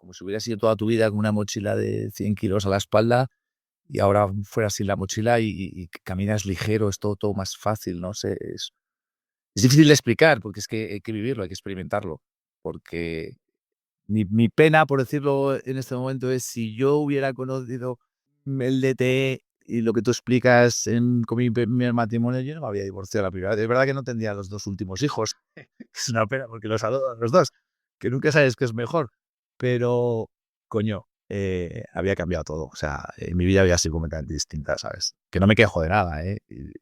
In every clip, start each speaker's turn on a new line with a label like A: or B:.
A: como si hubieras ido toda tu vida con una mochila de 100 kilos a la espalda y ahora fueras sin la mochila y caminas ligero, es todo más fácil, no sé, es difícil de explicar porque es que hay que vivirlo, hay que experimentarlo, porque mi pena, por decirlo en este momento, es si yo hubiera conocido el DT y lo que tú explicas con mi primer matrimonio, yo no me había divorciado la primera vez. Es verdad que no tendría los 2 últimos hijos. Es una pena porque los adoro a los 2, que nunca sabes qué es mejor. Pero, coño, había cambiado todo. O sea, mi vida había sido completamente distinta, ¿sabes? Que no me quejo de nada, ¿eh?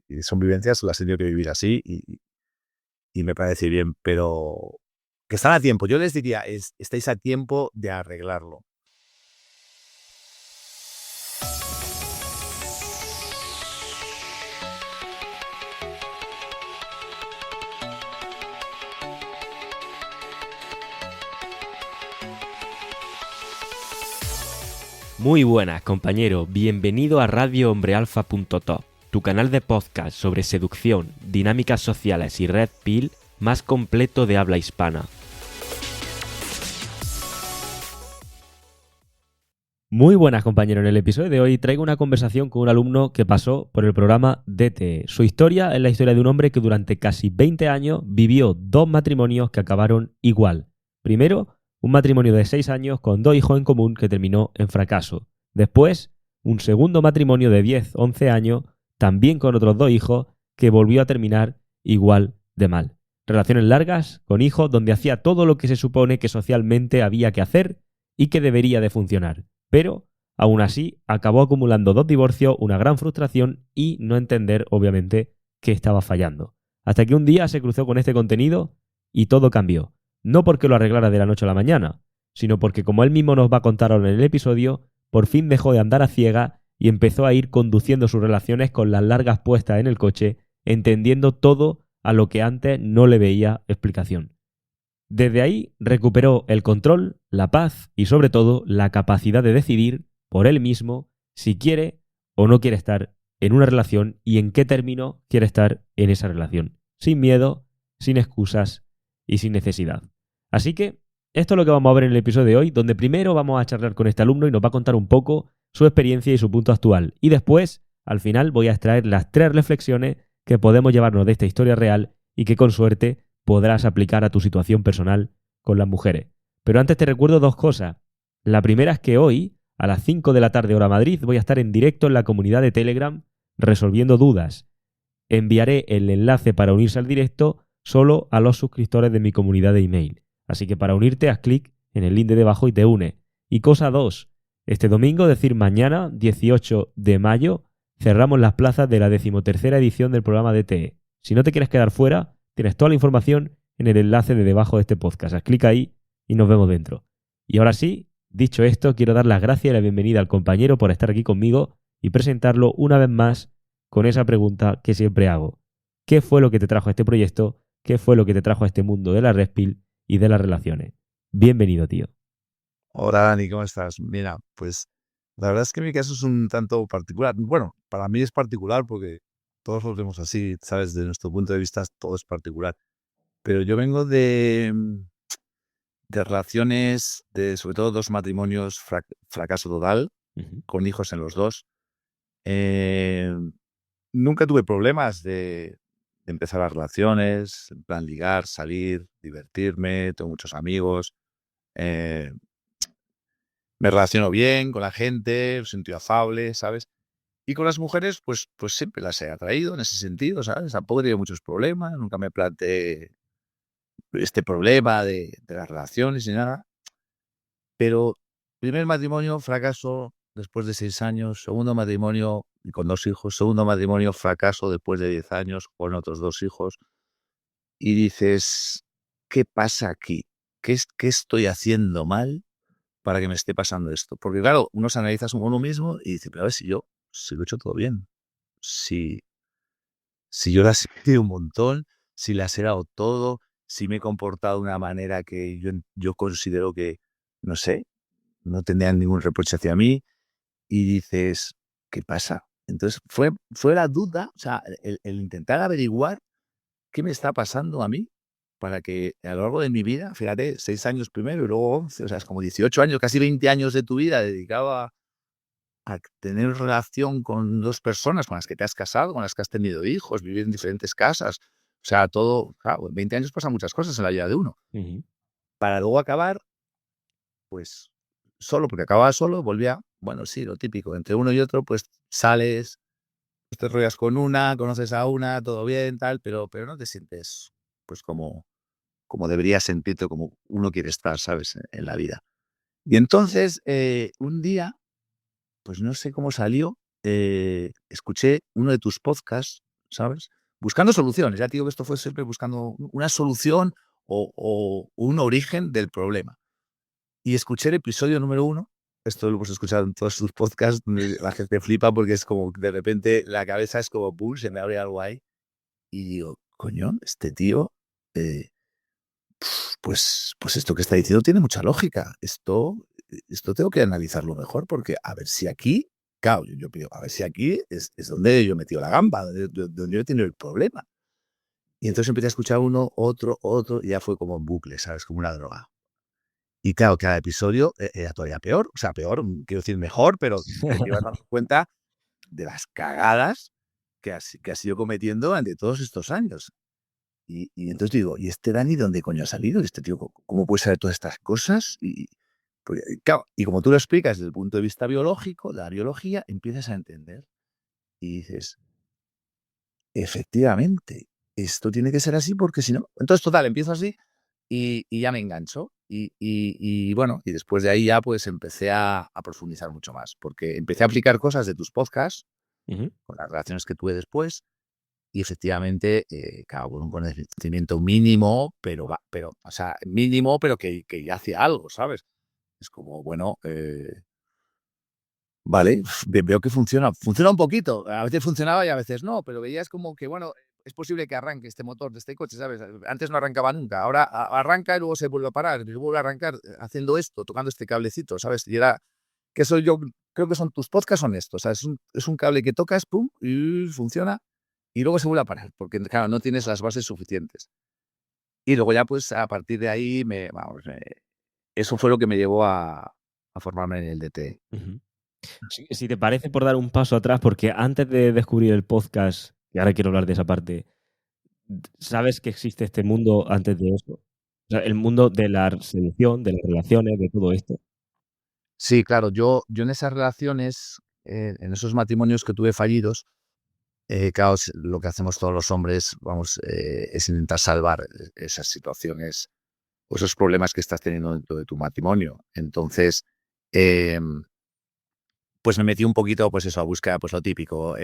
A: Y son vivencias, las he tenido que vivir así y me parece bien, pero que están a tiempo. Yo les diría, estáis a tiempo de arreglarlo.
B: Muy buenas, compañero. Bienvenido a radiohombrealfa.top, tu canal de podcast sobre seducción, dinámicas sociales y red pill más completo de habla hispana. Muy buenas, compañero. En el episodio de hoy traigo una conversación con un alumno que pasó por el programa DTE. Su historia es la historia de un hombre que durante casi 20 años vivió 2 matrimonios que acabaron igual. Primero, un matrimonio de 6 años con 2 hijos en común que terminó en fracaso. Después, un segundo matrimonio de 10-11 años, también con otros 2 hijos, que volvió a terminar igual de mal. Relaciones largas, con hijos, donde hacía todo lo que se supone que socialmente había que hacer y que debería de funcionar. Pero, aún así, acabó acumulando 2 divorcios, una gran frustración y no entender, obviamente, qué estaba fallando. Hasta que un día se cruzó con este contenido y todo cambió. No porque lo arreglara de la noche a la mañana, sino porque, como él mismo nos va a contar ahora en el episodio, por fin dejó de andar a ciegas y empezó a ir conduciendo sus relaciones con las largas puestas en el coche, entendiendo todo a lo que antes no le veía explicación. Desde ahí recuperó el control, la paz y sobre todo la capacidad de decidir por él mismo si quiere o no quiere estar en una relación y en qué término quiere estar en esa relación. Sin miedo, sin excusas y sin necesidad. Así que esto es lo que vamos a ver en el episodio de hoy, donde primero vamos a charlar con este alumno y nos va a contar un poco su experiencia y su punto actual. Y después, al final, voy a extraer las 3 reflexiones que podemos llevarnos de esta historia real y que con suerte podrás aplicar a tu situación personal con las mujeres. Pero antes te recuerdo 2 cosas. La primera es que hoy, a las 5 de la tarde hora Madrid, voy a estar en directo en la comunidad de Telegram resolviendo dudas. Enviaré el enlace para unirse al directo solo a los suscriptores de mi comunidad de email. Así que para unirte, haz clic en el link de debajo y te une. Y cosa 2, este domingo, es decir, mañana, 18 de mayo, cerramos las plazas de la 13ª edición del programa DTE. Si no te quieres quedar fuera, tienes toda la información en el enlace de debajo de este podcast. Haz clic ahí y nos vemos dentro. Y ahora sí, dicho esto, quiero dar las gracias y la bienvenida al compañero por estar aquí conmigo y presentarlo una vez más con esa pregunta que siempre hago. ¿Qué fue lo que te trajo a este proyecto? ¿Qué fue lo que te trajo a este mundo de la Red Pill y de las relaciones? Bienvenido, tío.
A: Hola Dani, ¿cómo estás? Mira, pues la verdad es que mi caso es un tanto particular. Bueno, para mí es particular porque todos lo vemos así, ¿sabes? De nuestro punto de vista todo es particular. Pero yo vengo de relaciones, de sobre todo 2 matrimonios, fracaso total,
B: Uh-huh.
A: con hijos en los 2. Eh, Nunca tuve problemas de empezar las relaciones, en plan ligar, salir, divertirme, tengo muchos amigos. eh, Me relaciono bien con la gente, me siento afable, ¿sabes? Y con las mujeres, pues siempre las he atraído en ese sentido, ¿sabes? Tampoco he tenido muchos problemas, nunca me planteé este problema de las relaciones ni nada. Pero primer matrimonio, fracaso después de 6 años, segundo matrimonio y con 2 hijos, segundo matrimonio, fracaso después de 10 años con otros 2 hijos. Y dices, ¿qué pasa aquí? ¿Qué estoy haciendo mal para que me esté pasando esto? Porque claro, uno se analiza a uno mismo y dice, pero a ver si lo he hecho todo bien, si, si yo las he pedido un montón, si las he dado todo, si me he comportado de una manera que yo considero que, no sé, no tendrían ningún reproche hacia mí, y dices, ¿qué pasa? Entonces fue la duda, o sea, el intentar averiguar qué me está pasando a mí para que a lo largo de mi vida, fíjate, 6 años primero y luego 11, o sea, es como 18 años, casi 20 años de tu vida dedicado a tener relación con 2 personas con las que te has casado, con las que has tenido hijos, vivir en diferentes casas. O sea, todo, claro, en 20 años pasan muchas cosas en la vida de uno.
B: Ujú.
A: Para luego acabar, pues, solo, porque acababa solo, volvía, bueno, sí, lo típico, entre uno y otro, pues sales, te rollas con una, conoces a una, todo bien, tal, pero no te sientes, pues, como deberías sentirte, como uno quiere estar, ¿sabes?, en la vida. Y entonces, un día, pues no sé cómo salió, escuché uno de tus podcasts, ¿sabes? Buscando soluciones. Ya te digo que esto fue siempre buscando una solución o un origen del problema. Y escuché el episodio número uno. Esto lo hemos escuchado en todos tus podcasts, donde la gente flipa porque es como de repente la cabeza es como, ¡pum!, se me abre algo ahí. Y digo, coño, este tío, eh, pues esto que está diciendo tiene mucha lógica. Esto tengo que analizarlo mejor porque a ver si aquí, claro, yo pido, a ver si aquí es donde yo he metido la gamba, donde yo he tenido el problema. Y entonces empecé a escuchar uno, otro, y ya fue como en bucle, ¿sabes? Como una droga. Y claro, cada episodio era todavía peor, o sea, peor, quiero decir mejor, pero te ibas dando cuenta de las cagadas que has ido cometiendo durante todos estos años. Y entonces digo, ¿y este Dani dónde coño ha salido? ¿Este tío cómo puede saber todas estas cosas? Porque, claro, y como tú lo explicas desde el punto de vista biológico, de la biología, empiezas a entender y dices, efectivamente, esto tiene que ser así porque si no. Entonces, total, empiezo así y ya me engancho. Y bueno, y después de ahí ya pues empecé a profundizar mucho más, porque empecé a aplicar cosas de tus podcasts
B: Ujú.
A: con las relaciones que tuve después. Y efectivamente, claro, con un conocimiento mínimo, pero, o sea, mínimo, pero que ya hacía algo, ¿sabes? Es como, bueno, vale, veo que funciona un poquito. A veces funcionaba y a veces no, pero veías como que, bueno, es posible que arranque este motor de este coche, ¿sabes? Antes no arrancaba nunca, ahora arranca y luego se vuelve a parar, y vuelve a arrancar haciendo esto, tocando este cablecito, ¿sabes? Y era, que eso yo creo que son tus podcasts honestos, ¿sabes? Es un cable que tocas, pum, y funciona, y luego se vuelve a parar, porque claro, no tienes las bases suficientes. Y luego ya, pues, a partir de ahí, vamos, eso fue lo que me llevó a formarme en el DT.
B: Ujú. Si te parece, por dar un paso atrás, porque antes de descubrir el podcast, y ahora quiero hablar de esa parte, ¿sabes que existe este mundo antes de eso? O sea, el mundo de la seducción, de las relaciones, de todo esto.
A: Sí, claro, yo en esas relaciones, en esos matrimonios que tuve fallidos, claro, lo que hacemos todos los hombres, vamos, es intentar salvar esas situaciones o esos problemas que estás teniendo dentro de tu matrimonio. Entonces, em, pues me metí un poquito, pues eso, a buscar, pues lo típico,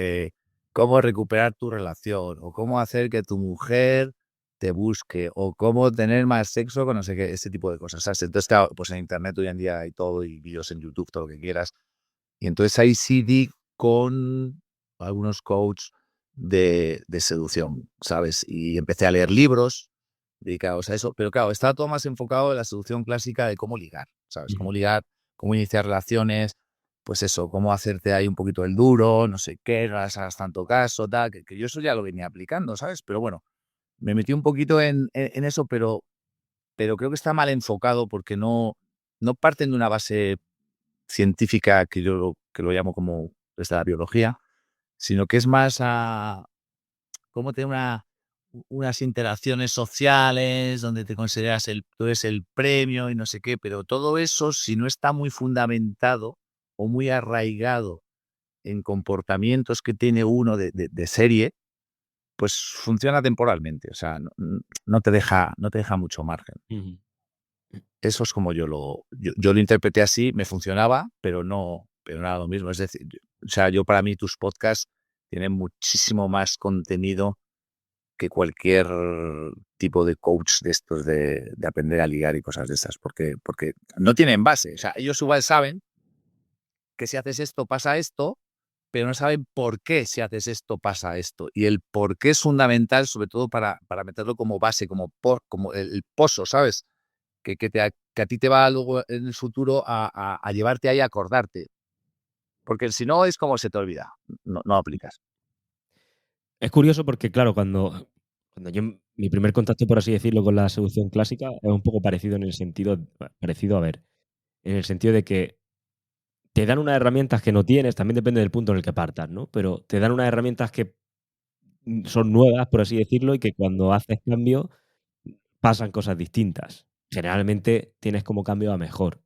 A: cómo recuperar tu relación, o cómo hacer que tu mujer te busque, o cómo tener más sexo con no sé qué, ese tipo de cosas, ¿sabes? Entonces, claro, pues en internet hoy en día hay todo, y vídeos en YouTube, todo lo que quieras. Y entonces ahí sí di con algunos coaches de seducción, ¿sabes? Y empecé a leer libros dedicados a eso, pero claro, estaba todo más enfocado en la seducción clásica de cómo ligar, ¿sabes? Cómo
B: Ujú.
A: ligar, cómo iniciar relaciones, pues eso, cómo hacerte ahí un poquito el duro, no sé qué, no les hagas tanto caso, tal, que yo eso ya lo venía aplicando, ¿sabes? Pero bueno, me metí un poquito en eso, pero creo que está mal enfocado porque no parten de una base científica que yo que lo llamo como desde la biología, sino que es más a cómo tener unas interacciones sociales donde te consideras tú eres el premio y no sé qué, pero todo eso, si no está muy fundamentado o muy arraigado en comportamientos que tiene uno de serie, pues funciona temporalmente, o sea, no te deja mucho margen.
B: Ujú.
A: Eso es como yo lo interpreté así, me funcionaba, pero no era lo mismo. Es decir, o sea, yo para mí tus podcasts tienen muchísimo más contenido que cualquier tipo de coach de estos de aprender a ligar y cosas de estas, porque no tienen base. O sea, ellos igual saben que si haces esto pasa esto, pero no saben por qué si haces esto pasa esto. Y el por qué es fundamental, sobre todo para meterlo como base, como el pozo, ¿sabes? Que a ti te va luego en el futuro a llevarte ahí a acordarte. Porque si no, es como se te olvida, no aplicas.
B: Es curioso porque, claro, cuando yo mi primer contacto, por así decirlo, con la seducción clásica es un poco parecido en el sentido, parecido a ver, en el sentido de que te dan unas herramientas que no tienes, también depende del punto en el que partas, ¿no? Pero te dan unas herramientas que son nuevas, por así decirlo, y que cuando haces cambio pasan cosas distintas. Generalmente tienes como cambio a mejor.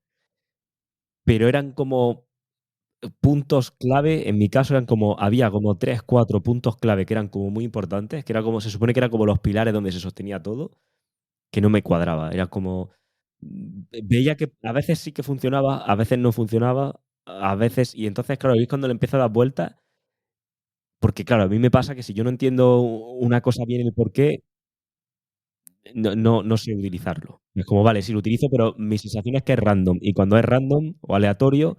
B: Pero eran como puntos clave, en mi caso eran como, había como 3 4 puntos clave que eran como muy importantes, que era como, se supone que eran como los pilares donde se sostenía todo, que no me cuadraba. Era como, veía que a veces sí que funcionaba, a veces no funcionaba, a veces, y entonces, claro, ahí es cuando le empiezo a dar vueltas, porque claro, a mí me pasa que si yo no entiendo una cosa bien el porqué, no sé utilizarlo. Es como, vale, sí lo utilizo, pero mi sensación es que es random, y cuando es random o aleatorio,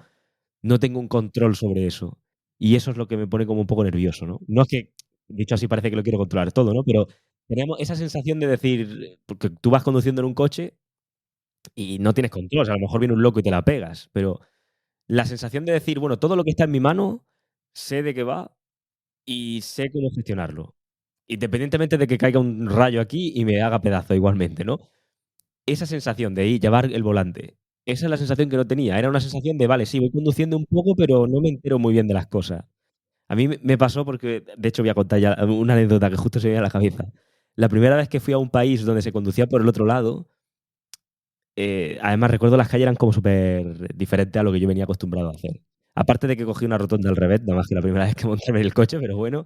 B: no tengo un control sobre eso. Y eso es lo que me pone como un poco nervioso, ¿no? No es que, dicho así, parece que lo quiero controlar todo, ¿no? Pero tenemos esa sensación de decir, porque tú vas conduciendo en un coche y no tienes control, o sea, a lo mejor viene un loco y te la pegas, pero la sensación de decir, bueno, todo lo que está en mi mano, sé de qué va y sé cómo gestionarlo. Independientemente de que caiga un rayo aquí y me haga pedazo igualmente, ¿no? Esa sensación de ir, llevar el volante, esa es la sensación que no tenía. Era una sensación de, vale, sí, voy conduciendo un poco, pero no me entero muy bien de las cosas. A mí me pasó porque, de hecho, voy a contar ya una anécdota que justo se me viene a la cabeza. La primera vez que fui a un país donde se conducía por el otro lado, además recuerdo las calles eran como súper diferentes a lo que yo venía acostumbrado a hacer. Aparte de que cogí una rotonda al revés, nada más que la primera vez que monté en el coche, pero bueno,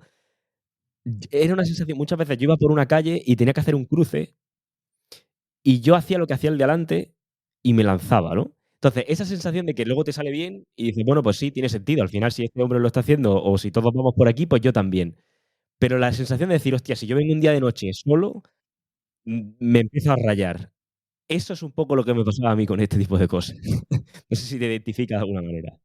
B: era una sensación, muchas veces yo iba por una calle y tenía que hacer un cruce y yo hacía lo que hacía el de adelante y me lanzaba, ¿no? Entonces, esa sensación de que luego te sale bien y dices, bueno, pues sí, tiene sentido. Al final, si este hombre lo está haciendo o si todos vamos por aquí, pues yo también. Pero la sensación de decir: "Hostia, si yo vengo un día de noche solo, me empiezo a rayar". Eso es un poco lo que me pasaba a mí con este tipo de cosas. No sé si te identificas de alguna manera.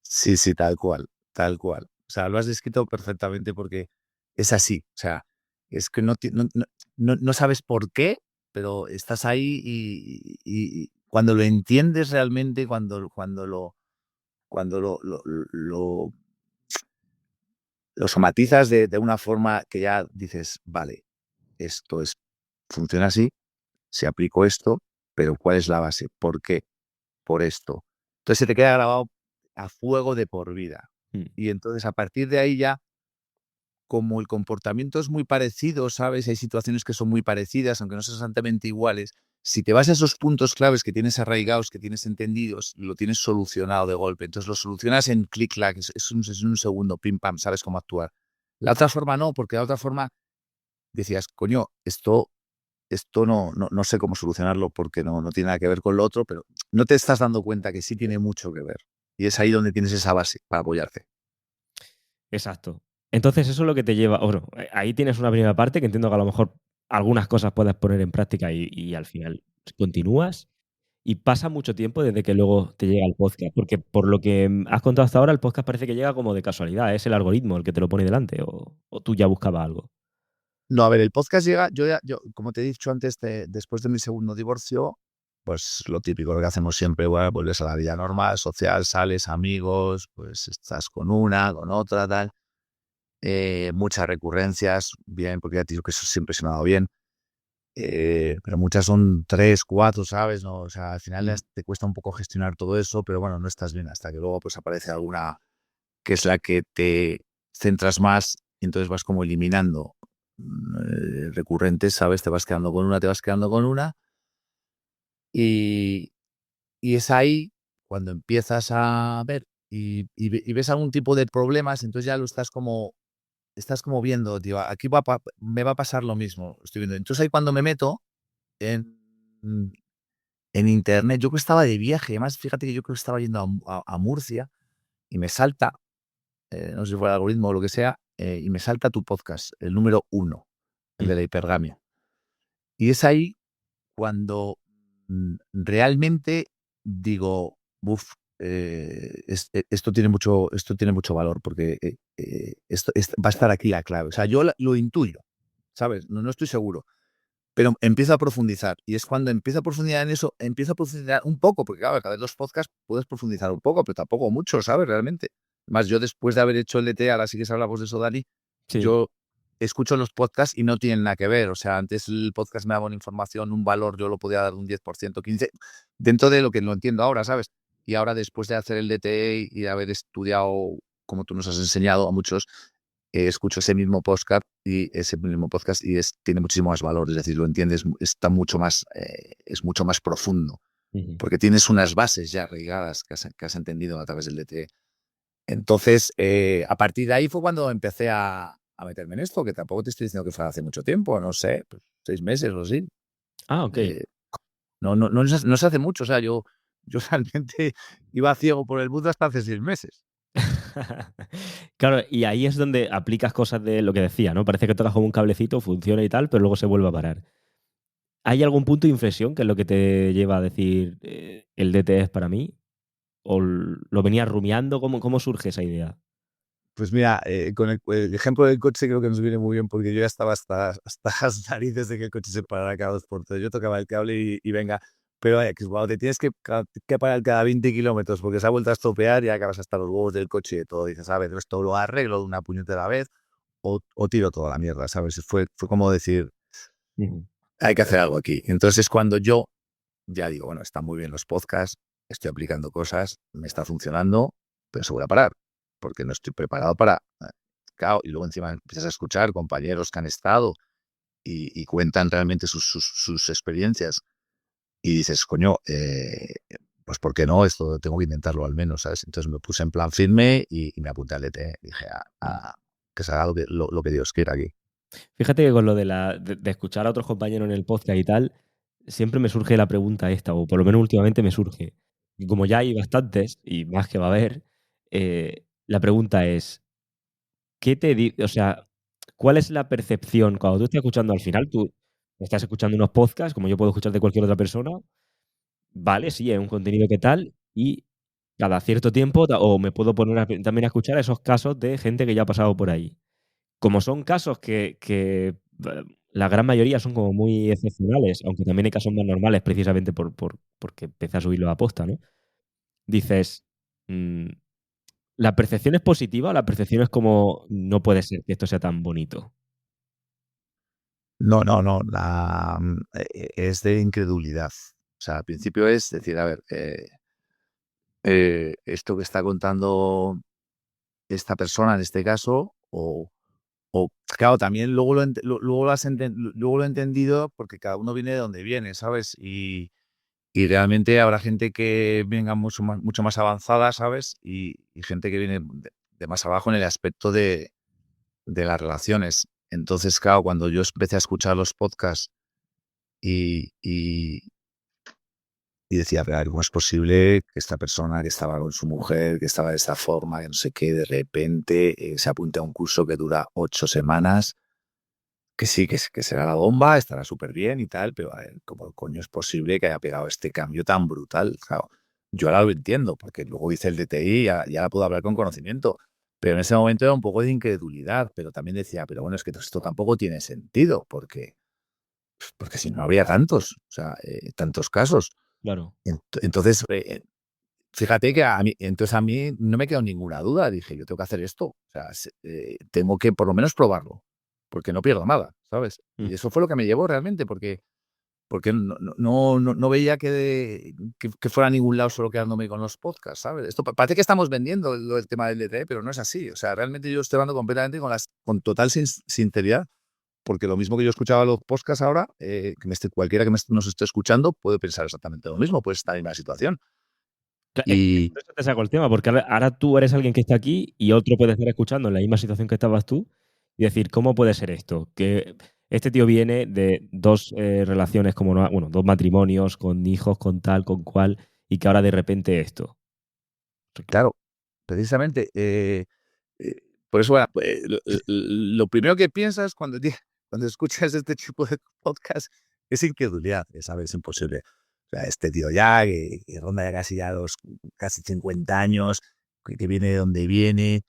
A: Sí, sí, tal cual, tal cual. O sea, lo has descrito perfectamente porque es así. O sea, es que no sabes por qué, pero estás ahí y cuando lo entiendes realmente, cuando lo somatizas de una forma que ya dices, vale, esto es, funciona así, si aplico esto, pero ¿cuál es la base? ¿Por qué? Por esto. Entonces se te queda grabado a fuego de por vida.
B: Mm,
A: Y entonces a partir de ahí ya, como el comportamiento es muy parecido, ¿sabes? Hay situaciones que son muy parecidas, aunque no sean exactamente iguales. Si te vas a esos puntos claves que tienes arraigados, que tienes entendidos, lo tienes solucionado de golpe. Entonces lo solucionas en clic-clac, es un segundo, pim pam, sabes cómo actuar. La otra forma no, porque la otra forma decías, coño, esto no sé cómo solucionarlo porque no tiene nada que ver con lo otro, pero no te estás dando cuenta que sí tiene mucho que ver. Y es ahí donde tienes esa base para apoyarte.
B: exacto. Entonces, eso es lo que te lleva bueno, ahí tienes una primera parte que entiendo que a lo mejor algunas cosas puedes poner en práctica y al final continúas. Y pasa mucho tiempo desde que luego te llega el podcast, porque por lo que has contado hasta ahora, el podcast parece que llega como de casualidad, es el algoritmo el que te lo pone delante, o tú ya buscabas algo.
A: No, a ver, el podcast llega, como te he dicho antes, después de mi segundo divorcio, pues lo típico lo que hacemos siempre, bueno, vuelves a la vida normal, social, sales, amigos, pues estás con una, con otra, tal. Muchas recurrencias, bien, porque ya te digo que eso siempre se me ha dado bien. Pero muchas son 3 4, ¿sabes? No, o sea, al final
B: Mm.
A: te cuesta un poco gestionar todo eso, pero bueno, no estás bien hasta que luego pues aparece alguna que es la que te centras más y entonces vas como eliminando recurrentes, ¿sabes? Te vas quedando con una, te vas quedando con una y, y es ahí cuando empiezas a ver y ves algún tipo de problemas, entonces ya lo estás como viendo, tío, aquí me va a pasar lo mismo, estoy viendo. Entonces ahí cuando me meto en, en internet, yo que estaba de viaje, además fíjate que yo creo que estaba yendo a Murcia y me salta, no sé si fue el algoritmo o lo que sea, y me salta tu podcast, el número uno, el de
B: Mm.
A: la hipergamia. Y es ahí cuando realmente digo, buf, esto tiene mucho valor porque va a estar aquí la clave. O sea, yo lo intuyo, ¿sabes? No estoy seguro, pero empiezo a profundizar. Y es cuando empiezo a profundizar en eso, empiezo a profundizar un poco, porque claro, cada vez los podcasts puedes profundizar un poco, pero tampoco mucho, ¿sabes? Realmente. Más yo después de haber hecho el DT, ahora sí que si hablamos de eso, Dani,
B: Sí.
A: yo escucho los podcasts y no tienen nada que ver. O sea, antes el podcast me daba una información, un valor, yo lo podía dar un 10%, 15%, dentro de lo que lo entiendo ahora, ¿sabes? Y ahora, después de hacer el DTE y de haber estudiado, como tú nos has enseñado a muchos, escucho ese mismo podcast y tiene muchísimo más valor. Es decir, lo entiendes, está mucho más, es mucho más profundo,
B: Ujú.
A: porque tienes unas bases ya arraigadas que has entendido a través del DTE. Entonces, a partir de ahí fue cuando empecé a meterme en esto, que tampoco te estoy diciendo que fue hace mucho tiempo, no sé, pues 6 meses o así.
B: Ah, ok.
A: Eh, no se hace mucho, o sea, yo realmente iba ciego por el mundo hasta hace 6 meses.
B: Claro, y ahí es donde aplicas cosas de lo que decía, ¿no? Parece que tocas como un cablecito, funciona y tal, pero luego se vuelve a parar. ¿Hay algún punto de inflexión que es lo que te lleva a decir el DT es para mí? ¿O lo venías rumiando? ¿Cómo surge esa idea?
A: Pues mira, con el ejemplo del coche creo que nos viene muy bien, porque yo ya estaba hasta las narices de que el coche se parara cada 2 por 3. Yo tocaba el cable y venga, pero vaya, que cuando te tienes que parar cada 20 kilómetros porque se ha vuelto a estropear y acabas hasta los huevos del coche y de todo. Dices, a ver, esto lo arreglo de una puñetera vez o tiro toda la mierda, ¿sabes? Fue como decir,
B: Ujú.
A: hay que hacer algo aquí. Entonces es cuando yo ya digo, bueno, están muy bien los podcasts, estoy aplicando cosas, me está funcionando, pero se voy a parar, porque no estoy preparado para... Claro, y luego encima empiezas a escuchar compañeros que han estado y cuentan realmente sus experiencias y dices, coño, pues ¿por qué no? Esto tengo que intentarlo al menos, ¿sabes? Entonces me puse en plan firme y me apunté al ET. Dije, que se haga lo que Dios quiera aquí.
B: Fíjate que con lo de escuchar a otros compañeros en el podcast y tal, siempre me surge la pregunta esta, o por lo menos últimamente me surge. Y como ya hay bastantes, y más que va a haber, la pregunta es, o sea, ¿cuál es la percepción? Cuando tú estás escuchando al final, tú estás escuchando unos podcasts, como yo puedo escuchar de cualquier otra persona, vale, sí, es un contenido que tal, y cada cierto tiempo, o me puedo poner también a escuchar esos casos de gente que ya ha pasado por ahí. Como son casos que la gran mayoría son como muy excepcionales, aunque también hay casos más normales precisamente porque empecé a subirlo a posta, ¿no? Dices, mm, ¿la percepción es positiva o la percepción es como no puede ser que esto sea tan bonito?
A: No, no, no, es de incredulidad. O sea, al principio es decir, a ver, esto que está contando esta persona en este caso, o claro, también luego lo he entendido porque cada uno viene de donde viene, ¿sabes? Y realmente habrá gente que venga mucho más avanzada, ¿sabes? Y gente que viene de más abajo en el aspecto de las relaciones. Entonces, claro, cuando yo empecé a escuchar los podcasts y, y decía, pero a ver, ¿cómo es posible que esta persona que estaba con su mujer, que estaba de esta forma, que no sé qué, de repente se apunte a un curso que dura 8 semanas, que sí, que será la bomba, estará súper bien y tal, pero a ver, ¿cómo coño es posible que haya pegado este cambio tan brutal? Claro, yo ahora lo entiendo, porque luego hice el DTI y ya la puedo hablar con conocimiento, pero en ese momento era un poco de incredulidad, pero también decía, pero bueno, es que esto tampoco tiene sentido, porque si no habría tantos, o sea, tantos casos.
B: Claro.
A: Entonces, fíjate que a mí no me quedó ninguna duda. Dije, yo tengo que hacer esto. O sea, tengo que por lo menos probarlo, porque no pierdo nada, ¿sabes?
B: Mm.
A: Y eso fue lo que me llevó realmente, porque no veía que fuera a ningún lado solo quedándome con los podcasts, ¿sabes? Esto parece que estamos vendiendo el tema del DTE, pero no es así. O sea, realmente yo estoy hablando completamente con total sinceridad, porque lo mismo que yo escuchaba los podcasts ahora, cualquiera que nos esté escuchando puede pensar exactamente lo mismo, puede estar en la misma situación. Y
B: Por eso te saco el tema, porque ahora tú eres alguien que está aquí y otro puede estar escuchando en la misma situación que estabas tú y decir, ¿cómo puede ser esto? Que este tío viene de dos relaciones, como bueno, dos matrimonios, con hijos, con tal, con cual, y que ahora de repente esto.
A: claro, precisamente, eh, por eso, bueno, pues, lo primero que piensas cuando escuchas este tipo de podcast es incredulidad, ¿sabes? Es imposible. O sea, este tío ya, que ronda ya casi 50 años, que viene de donde viene,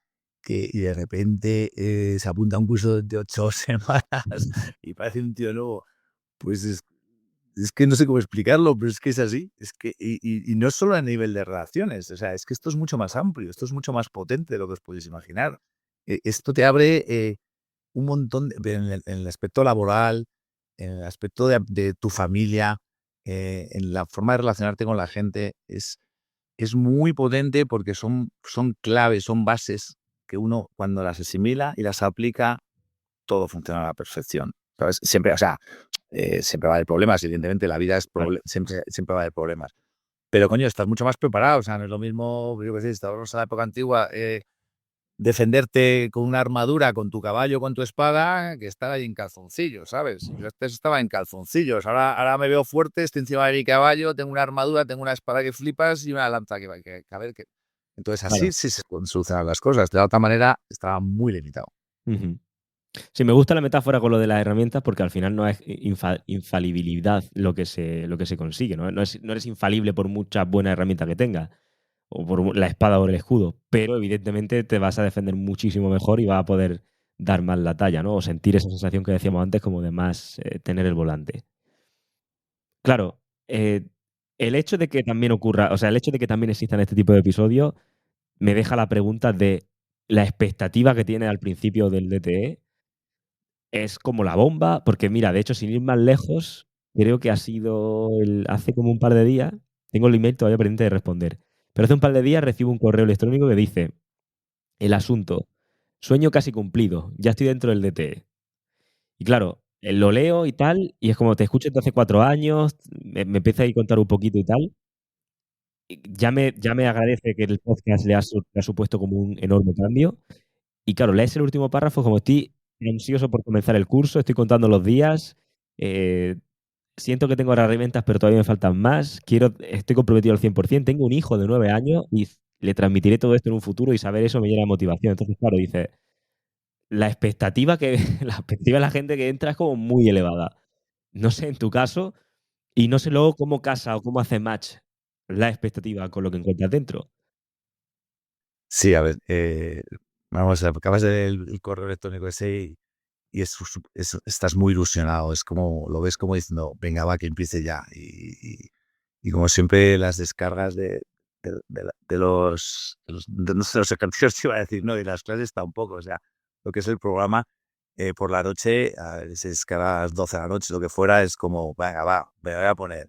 A: y de repente se apunta a un curso de 8 semanas y parece un tío nuevo. Pues es que no sé cómo explicarlo, pero es que es así. Es que, y no solo a nivel de relaciones, o sea, es que esto es mucho más amplio, esto es mucho más potente de lo que os podéis imaginar. Esto te abre. un montón en el aspecto laboral, en el aspecto de tu familia, en la forma de relacionarte con la gente. Es muy potente porque son claves, son bases que uno cuando las asimila y las aplica, todo funciona a la perfección, ¿sabes? Siempre, o sea, siempre va a haber problemas, evidentemente, la vida es
B: Claro.
A: siempre va a haber problemas. Pero, coño, estás mucho más preparado, o sea, no es lo mismo, yo qué sé, estamos en la época antigua, defenderte con una armadura, con tu caballo, con tu espada, que estar ahí en calzoncillos, ¿sabes? Yo antes estaba en calzoncillos, ahora me veo fuerte, estoy encima de mi caballo, tengo una armadura, tengo una espada que flipas y una lanza que a ver qué. Entonces así
B: Claro.
A: sí se pueden solucionar las cosas, de la otra manera estaba muy limitado.
B: Ujú. Sí, me gusta la metáfora con lo de las herramientas porque al final no es infalibilidad lo que se consigue, ¿no? No eres infalible por muchas buenas herramientas que tengas, o por la espada o el escudo, pero evidentemente te vas a defender muchísimo mejor y vas a poder dar más la talla, ¿no? O sentir esa sensación que decíamos antes como de más tener el volante. Claro, el hecho de que también ocurra, o sea, el hecho de que también existan este tipo de episodios me deja la pregunta de la expectativa que tienes al principio del DTE es como la bomba, porque mira, de hecho, sin ir más lejos, creo que ha sido hace como un par de días, tengo el email todavía pendiente de responder, pero hace un par de días recibo un correo electrónico que dice, el asunto, sueño casi cumplido, ya estoy dentro del DTE. Y claro, lo leo y tal, y es como te escucho desde hace 4 años, me empieza a contar un poquito y tal, y ya me agradece que el podcast le ha supuesto como un enorme cambio. Y claro, lees el último párrafo como estoy ansioso por comenzar el curso, estoy contando los días, eh, siento que tengo herramientas, pero todavía me faltan más, estoy comprometido al 100%, tengo un hijo de 9 años y le transmitiré todo esto en un futuro y saber eso me llena de motivación. Entonces, claro, dice, la expectativa que la expectativa de la gente que entra es como muy elevada. No sé en tu caso, y no sé luego cómo casa o cómo hace match la expectativa con lo que encuentras dentro.
A: Sí, a ver, vamos a acabas de ver el correo electrónico ese y estás muy ilusionado, es como lo ves como diciendo: "Venga, va, que empiece ya". Y como siempre las descargas de los ejercicios te iba a decir, no, y las clases tampoco, o sea, lo que es el programa, por la noche, a veces que a las 12 de la noche, lo que fuera, es como: "Venga, va, me voy a poner".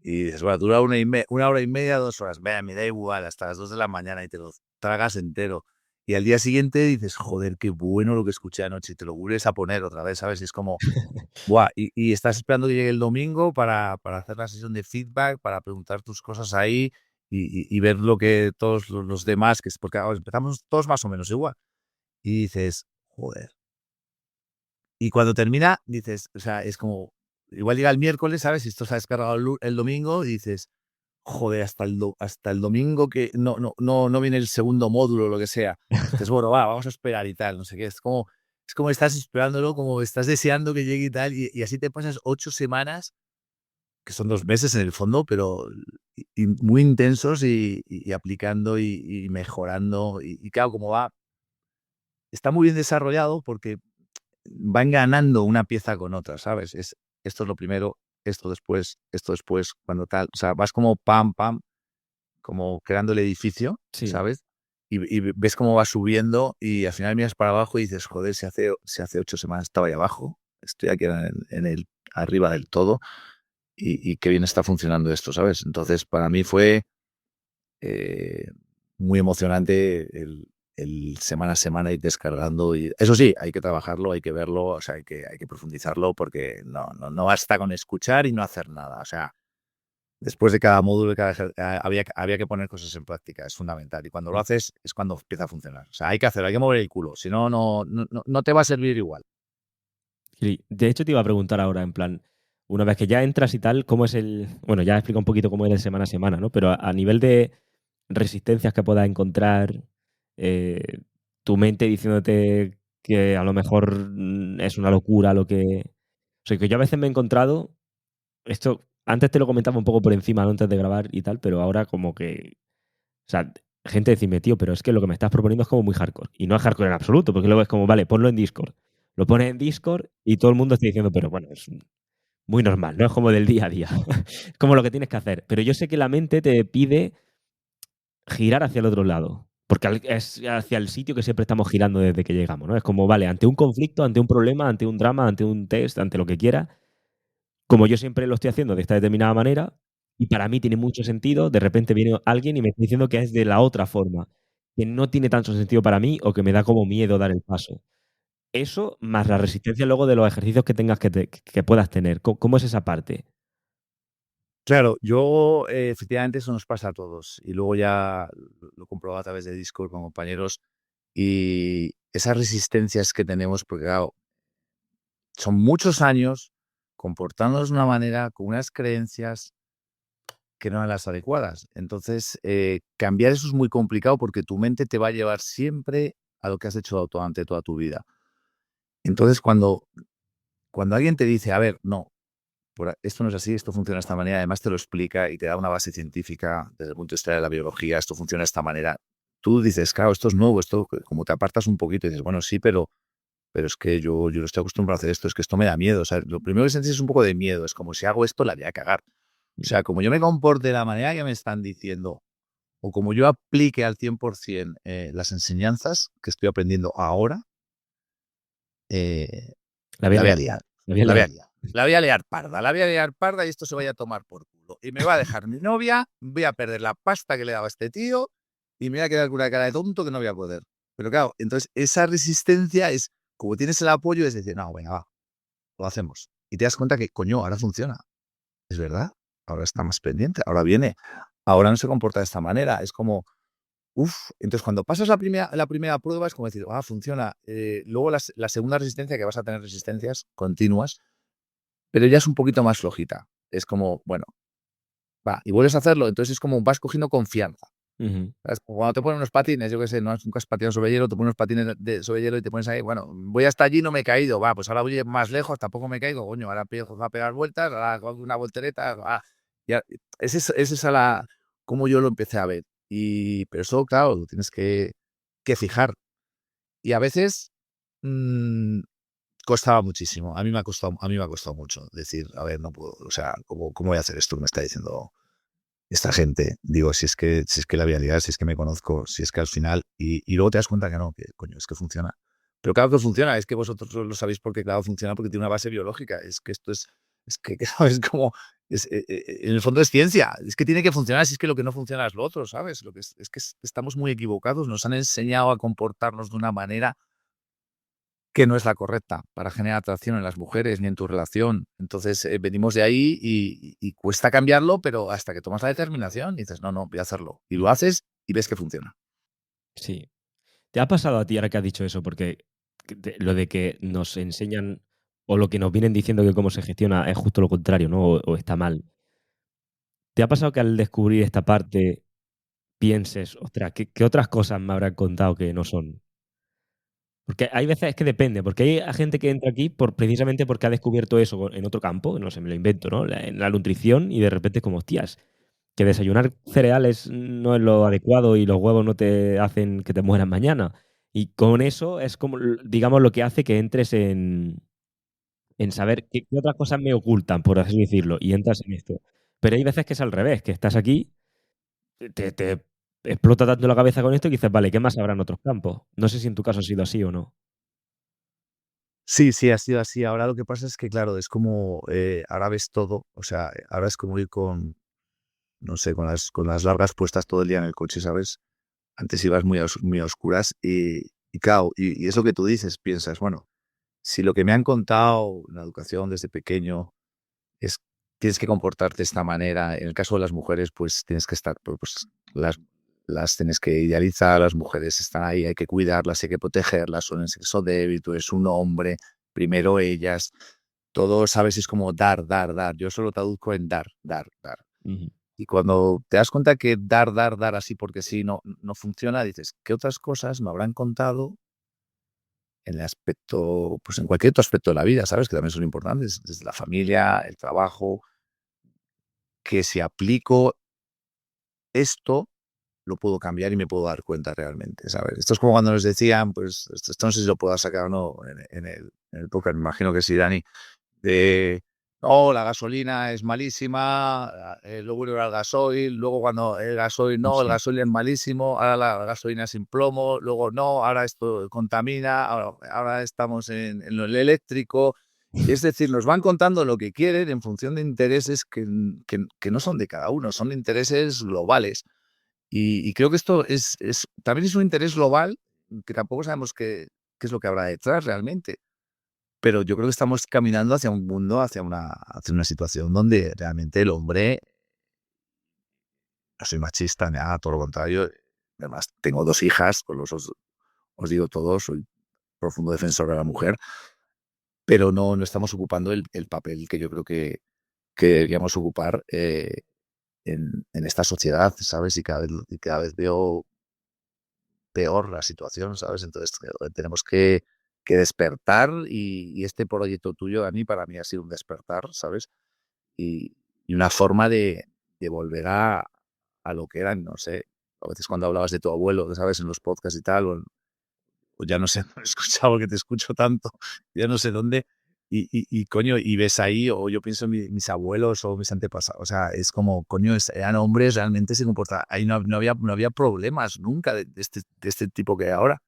A: Y dices: "Bueno, dura 1 hora y media, 2 horas". Venga, me da igual, hasta las 2 de la mañana y te lo tragas entero. Y al día siguiente dices: "Joder, qué bueno lo que escuché anoche", y te lo vuelves a poner otra vez, ¿sabes? Y es como, buah, y estás esperando que llegue el domingo para hacer la sesión de feedback, para preguntar tus cosas ahí y ver lo que todos los demás, que es porque ahora empezamos todos más o menos igual. Y dices: "Joder". Y cuando termina, dices, o sea, es como, igual llega el miércoles, ¿sabes? Y esto se ha descargado el domingo y dices: "Joder, hasta el domingo que no viene el segundo módulo o lo que sea". Dices: "Bueno, va, vamos a esperar y tal", no sé qué. Es como estás esperándolo, como estás deseando que llegue y tal, y así te pasas 8 semanas, que son 2 meses en el fondo, pero y muy intensos y aplicando y mejorando. Y claro, como está muy bien desarrollado porque van ganando una pieza con otra, ¿sabes? Esto es lo primero, esto después, cuando tal. O sea, vas como pam, pam, como creando el edificio,
B: Sí.
A: ¿sabes? Y ves cómo va subiendo y al final miras para abajo y dices: "Joder, si hace 8 semanas estaba ahí abajo, estoy aquí en el arriba del todo y qué bien está funcionando esto", ¿sabes? Entonces, para mí fue, eh, muy emocionante el semana a semana ir descargando y eso sí, hay que trabajarlo, hay que verlo, o sea, hay que profundizarlo porque no basta con escuchar y no hacer nada. O sea, después de cada módulo, de cada había que poner cosas en práctica, es fundamental. Y cuando lo haces es cuando empieza a funcionar. O sea, hay que hacerlo, hay que mover el culo, si no, no te va a servir igual.
B: Sí, de hecho te iba a preguntar ahora, en plan, una vez que ya entras y tal, ¿cómo es bueno, ya explica un poquito cómo es de semana a semana, ¿no? Pero a nivel de resistencias que puedas encontrar, eh, tu mente diciéndote que a lo mejor es una locura lo que... O sea, que yo a veces me he encontrado, esto, antes te lo comentaba un poco por encima, ¿no? Antes de grabar y tal, pero ahora como que, o sea, gente decirme, tío, pero es que lo que me estás proponiendo es como muy hardcore. Y no es hardcore en absoluto, porque luego es como, vale, ponlo en Discord. Lo pones en Discord y todo el mundo está diciendo, pero bueno, es muy normal, no es como del día a día. Es como lo que tienes que hacer. Pero yo sé que la mente te pide girar hacia el otro lado. Porque es hacia el sitio que siempre estamos girando desde que llegamos, ¿no? Es como, vale, ante un conflicto, ante un problema, ante un drama, ante un test, ante lo que quiera, como yo siempre lo estoy haciendo de esta determinada manera, y para mí tiene mucho sentido, de repente viene alguien y me está diciendo que es de la otra forma, que no tiene tanto sentido para mí o que me da como miedo dar el paso. Eso, más la resistencia luego de los ejercicios que tengas que puedas tener. ¿Cómo es esa parte?
A: Claro, yo, efectivamente, eso nos pasa a todos. Y luego ya lo he comprobado a través de Discord con compañeros. Y esas resistencias que tenemos, porque claro, son muchos años comportándonos de una manera, con unas creencias que no eran las adecuadas. Entonces, cambiar eso es muy complicado porque tu mente te va a llevar siempre a lo que has hecho durante toda tu vida. Entonces, cuando alguien te dice, a ver, no, esto no es así, esto funciona de esta manera, además te lo explica y te da una base científica desde el punto de vista de la biología, esto funciona de esta manera. Tú dices, claro, esto es nuevo, esto como te apartas un poquito y dices, bueno, sí, pero es que yo no estoy acostumbrado a hacer esto, es que esto me da miedo. O sea, lo primero que sientes es un poco de miedo, es como si hago esto la voy a cagar. O sea, como yo me comporte de la manera que me están diciendo, o como yo aplique al 100% las enseñanzas que estoy aprendiendo ahora, eh,
B: La voy a
A: la voy a
B: liar,
A: liar,
B: la voy a
A: la voy
B: liar.
A: a liar. La voy a liar parda, la voy a liar parda y esto se vaya a tomar por culo. Y me va a dejar mi novia, voy a perder la pasta que le daba a este tío y me voy a quedar con una cara de tonto que no voy a poder. Pero claro, entonces esa resistencia es, como tienes el apoyo, es decir, no, venga, va, lo hacemos. Y te das cuenta que, coño, ahora funciona. Es verdad, ahora está más pendiente, ahora viene, ahora no se comporta de esta manera. Es como, uff, entonces cuando pasas la primera prueba es como decir, ah, funciona. Luego la segunda resistencia, que vas a tener resistencias continuas, pero ya es un poquito más flojita. Es como, bueno, va, y vuelves a hacerlo, entonces es como vas cogiendo confianza.
B: Ujú.
A: ¿Sabes? Como cuando te ponen unos patines, yo qué sé, no nunca has patinado sobre hielo, te ponen unos patines sobre hielo y te pones ahí, bueno, voy hasta allí, no me he caído, va, pues ahora voy más lejos, tampoco me caigo, coño, ahora empiezo a pegar vueltas, ahora hago una voltereta, ya, es esa como yo lo empecé a ver. Pero eso, claro, lo tienes que fijar. Y a veces costaba muchísimo. A mí me ha costado mucho decir, a ver, no puedo, o sea, ¿cómo voy a hacer esto que me está diciendo esta gente? Digo, si es que la realidad, si es que me conozco, si es que al final, y luego te das cuenta que no, que coño, es que funciona. Pero claro que funciona, es que vosotros lo sabéis porque, claro, funciona porque tiene una base biológica. Es que esto es que, claro, es como, en el fondo es ciencia, es que tiene que funcionar, si es que lo que no funciona es lo otro, ¿sabes? Lo que es que estamos muy equivocados, nos han enseñado a comportarnos de una manera que no es la correcta para generar atracción en las mujeres ni en tu relación. Entonces, venimos de ahí y cuesta cambiarlo, pero hasta que tomas la determinación y dices, no, no, voy a hacerlo. Y lo haces y ves que funciona.
B: Sí. ¿Te ha pasado a ti ahora que has dicho eso? Porque lo de que nos enseñan o lo que nos vienen diciendo que cómo se gestiona es justo lo contrario, ¿no? O está mal. ¿Te ha pasado que al descubrir esta parte pienses, ostras, ¿qué otras cosas me habrán contado que no son? Porque hay veces que depende, porque hay gente que entra aquí precisamente porque ha descubierto eso en otro campo, no sé, me lo invento, ¿no? En la nutrición y de repente es como, hostias, que desayunar cereales no es lo adecuado y los huevos no te hacen que te mueras mañana. Y con eso es como, digamos, lo que hace que entres en saber qué otras cosas me ocultan, por así decirlo, y entras en esto. Pero hay veces que es al revés, que estás aquí, te explota tanto la cabeza con esto que dices, vale, ¿qué más habrá en otros campos? No sé si en tu caso ha sido así o no.
A: Sí, sí, ha sido así. Ahora lo que pasa es que, claro, es como, ahora ves todo, o sea, ahora es como ir con, no sé, con las largas puestas todo el día en el coche, ¿sabes? Antes ibas muy a oscuras y claro, y es lo que tú dices, piensas, bueno, si lo que me han contado en la educación desde pequeño es tienes que comportarte de esta manera. En el caso de las mujeres, pues tienes que estar, pues las tienes que idealizar, las mujeres están ahí, hay que cuidarlas, hay que protegerlas, son en sexo débil, tú eres un hombre, primero ellas, todo, sabes, es como dar, dar, dar. Yo solo traduzco en dar, dar, dar.
B: Ujú.
A: Y cuando te das cuenta que dar, dar, dar así porque sí no funciona, dices, ¿qué otras cosas me habrán contado en el aspecto, pues en cualquier otro aspecto de la vida, ¿sabes? Que también son importantes, desde la familia, el trabajo, que si aplico esto, lo puedo cambiar y me puedo dar cuenta realmente, ¿sabes? Esto es como cuando nos decían, pues, esto no sé si lo puedo sacar o no en el póker, me imagino que sí, Dani, no, la gasolina es malísima, lo bueno era el gasoil, luego cuando el gasoil no, el
B: Sí.
A: gasoil es malísimo, ahora la gasolina sin plomo, luego no, ahora esto contamina, ahora estamos en lo eléctrico. Es decir, nos van contando lo que quieren en función de intereses que no son de cada uno, son intereses globales. Y creo que esto también es un interés global que tampoco sabemos qué es lo que habrá detrás realmente. Pero yo creo que estamos caminando hacia un mundo, hacia una situación donde realmente el hombre, no soy machista ni nada, todo lo contrario. Además, tengo 2 hijas, con los os digo todo, soy profundo defensor de la mujer, pero no estamos ocupando el papel que yo creo que deberíamos ocupar, en esta sociedad, ¿sabes? Y cada vez veo peor la situación, ¿sabes? Entonces, tenemos que despertar y este proyecto tuyo para mí ha sido un despertar, ¿sabes? Y una forma de volver a lo que eran, no sé, a veces cuando hablabas de tu abuelo, ¿sabes? En los podcasts y tal, o ya no sé, no he escuchado porque te escucho tanto, ya no sé dónde, coño, y ves ahí, o yo pienso en mis abuelos o mis antepasados, o sea, es como, coño, eran hombres, realmente se comportaban, ahí no había problemas nunca de este tipo que hay ahora.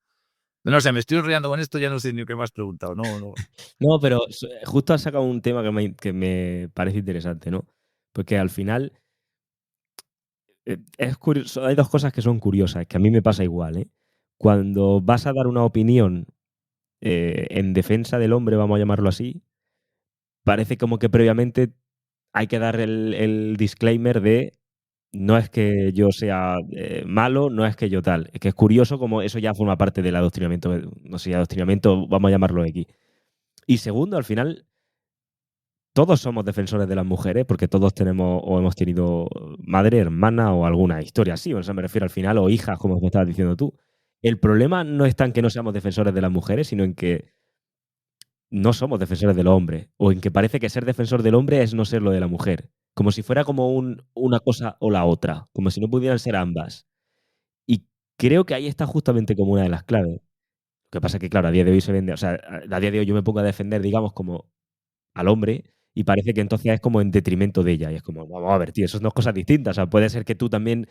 A: No sé, me estoy riendo con esto, ya no sé ni qué me has preguntado, no, no.
B: No, pero justo has sacado un tema que me parece interesante, ¿no? Porque al final es curioso, hay dos cosas que son curiosas, que a mí me pasa igual, ¿eh? Cuando vas a dar una opinión en defensa del hombre, vamos a llamarlo así, parece como que previamente hay que dar el disclaimer de no es que yo sea malo, no es que yo tal. Es que es curioso como eso ya forma parte del adoctrinamiento, no sé, adoctrinamiento, vamos a llamarlo X. Y segundo, al final, todos somos defensores de las mujeres porque todos tenemos o hemos tenido madre, hermana o alguna historia así, o sea, me refiero al final, o hijas, como me estabas diciendo tú. El problema no está en que no seamos defensores de las mujeres, sino en que no somos defensores del hombre, o en que parece que ser defensor del hombre es no ser lo de la mujer, como si fuera como una cosa o la otra, como si no pudieran ser ambas. Y creo que ahí está justamente como una de las claves. Lo que pasa es que, claro, a día de hoy se vende, o sea, a día de hoy yo me pongo a defender, digamos, como al hombre y parece que entonces es como en detrimento de ella. Y es como, vamos a ver, tío, eso son dos cosas distintas. O sea, puede ser que tú también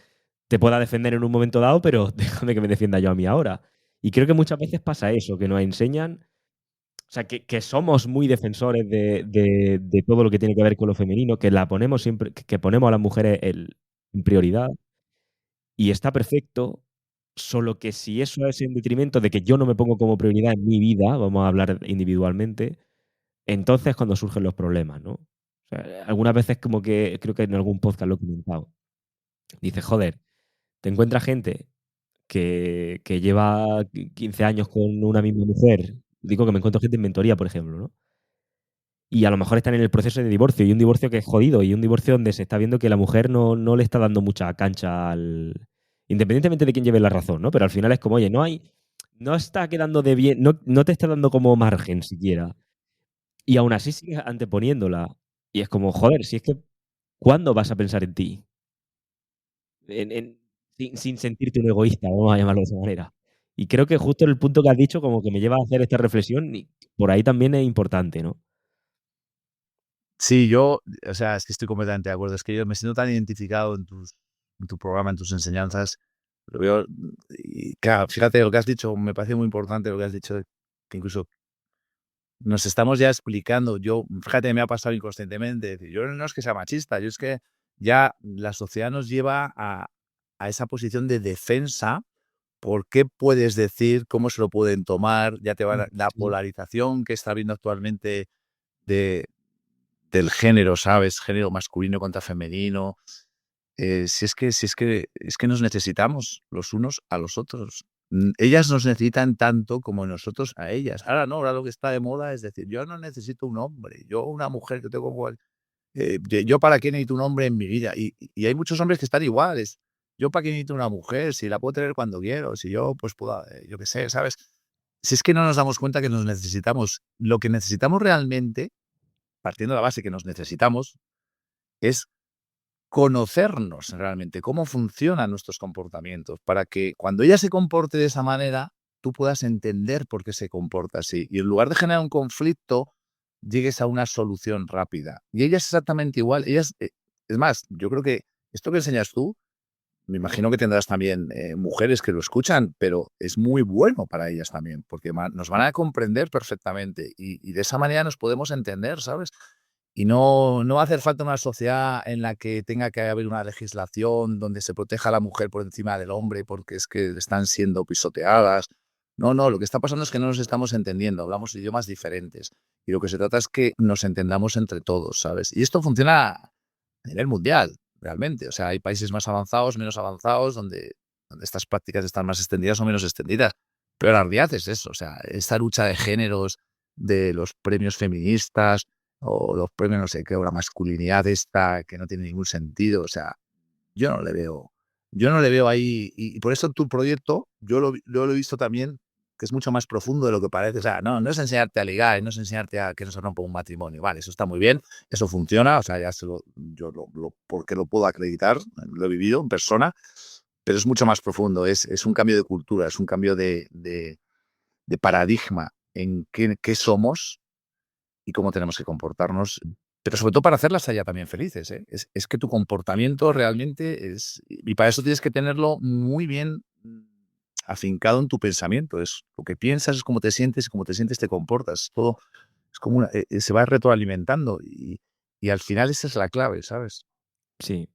B: te puedas defender en un momento dado, pero déjame que me defienda yo a mí ahora. Y creo que muchas veces pasa eso, que nos enseñan, o sea, que somos muy defensores de todo lo que tiene que ver con lo femenino, que la ponemos siempre, que ponemos a las mujeres en prioridad y está perfecto, solo que si eso es en detrimento de que yo no me pongo como prioridad en mi vida, vamos a hablar individualmente, entonces es cuando surgen los problemas, ¿no? O sea, algunas veces como que creo que en algún podcast lo he comentado. Dices, joder, te encuentras gente que lleva 15 años con una misma mujer. Digo que me encuentro gente en mentoría, por ejemplo, ¿no? Y a lo mejor están en el proceso de divorcio, y un divorcio que es jodido, y un divorcio donde se está viendo que la mujer no le está dando mucha cancha al. Independientemente de quién lleve la razón, ¿no? Pero al final es como, oye, no está quedando de bien, no te está dando como margen siquiera. Y aún así sigues anteponiéndola. Y es como, joder, si es que, ¿cuándo vas a pensar en ti? Sin sentirte un egoísta, vamos a llamarlo de esa manera. Y creo que justo el punto que has dicho como que me lleva a hacer esta reflexión y por ahí también es importante, ¿no?
A: Sí, o sea, es que estoy completamente de acuerdo. Es que yo me siento tan identificado en tu programa, en tus enseñanzas. Lo veo, y claro, fíjate lo que has dicho, me parece muy importante lo que has dicho, que incluso nos estamos ya explicando. Fíjate, me ha pasado inconscientemente. Decir, yo no es que sea machista, yo es que ya la sociedad nos lleva a esa posición de defensa. ¿Por qué puedes decir? ¿Cómo se lo pueden tomar? Ya te van la
B: Sí.
A: polarización que está habiendo actualmente de, del género, ¿sabes? Género masculino contra femenino. Si es que nos necesitamos los unos a los otros. Ellas nos necesitan tanto como nosotros a ellas. Ahora no, ahora lo que está de moda es decir, yo no necesito un hombre, yo una mujer que tengo igual. Yo para qué necesito un hombre en mi vida. Y hay muchos hombres que están iguales. Yo para qué necesito una mujer, si la puedo tener cuando quiero, si yo pues puedo, yo qué sé, ¿sabes? Si es que no nos damos cuenta que nos necesitamos. Lo que necesitamos realmente, partiendo de la base que nos necesitamos, es conocernos realmente, cómo funcionan nuestros comportamientos, para que cuando ella se comporte de esa manera, tú puedas entender por qué se comporta así. Y en lugar de generar un conflicto, llegues a una solución rápida. Y ellas exactamente igual. Ellas, es más, yo creo que esto que enseñas tú, me imagino que tendrás también mujeres que lo escuchan, pero es muy bueno para ellas también, porque nos van a comprender perfectamente y de esa manera nos podemos entender, ¿sabes? Y no va a hacer falta una sociedad en la que tenga que haber una legislación donde se proteja a la mujer por encima del hombre porque es que están siendo pisoteadas. No, no, lo que está pasando es que no nos estamos entendiendo, hablamos idiomas diferentes. Y lo que se trata es que nos entendamos entre todos, ¿sabes? Y esto funciona a nivel mundial, realmente. O sea, hay países más avanzados, menos avanzados, donde estas prácticas están más extendidas o menos extendidas. Pero la realidad es eso, o sea, esta lucha de géneros, de los premios feministas, o los premios no sé qué, o la masculinidad esta que no tiene ningún sentido, o sea, yo no le veo yo no le veo ahí y por eso tu proyecto yo lo he visto también que es mucho más profundo de lo que parece, o sea, no es enseñarte a ligar, no es enseñarte a que no se rompa un matrimonio, vale, eso está muy bien, eso funciona, o sea, ya yo porque lo puedo acreditar, lo he vivido en persona, pero es mucho más profundo, es un cambio de cultura, es un cambio de paradigma en qué somos y cómo tenemos que comportarnos, pero sobre todo para hacerlas a ella también felices, ¿eh? Es que tu comportamiento realmente es y para eso tienes que tenerlo muy bien, afincado en tu pensamiento. Es lo que piensas, es cómo te sientes, y cómo te sientes te comportas. Todo es como se va retroalimentando y al final esa es la clave, ¿sabes?
B: Sí,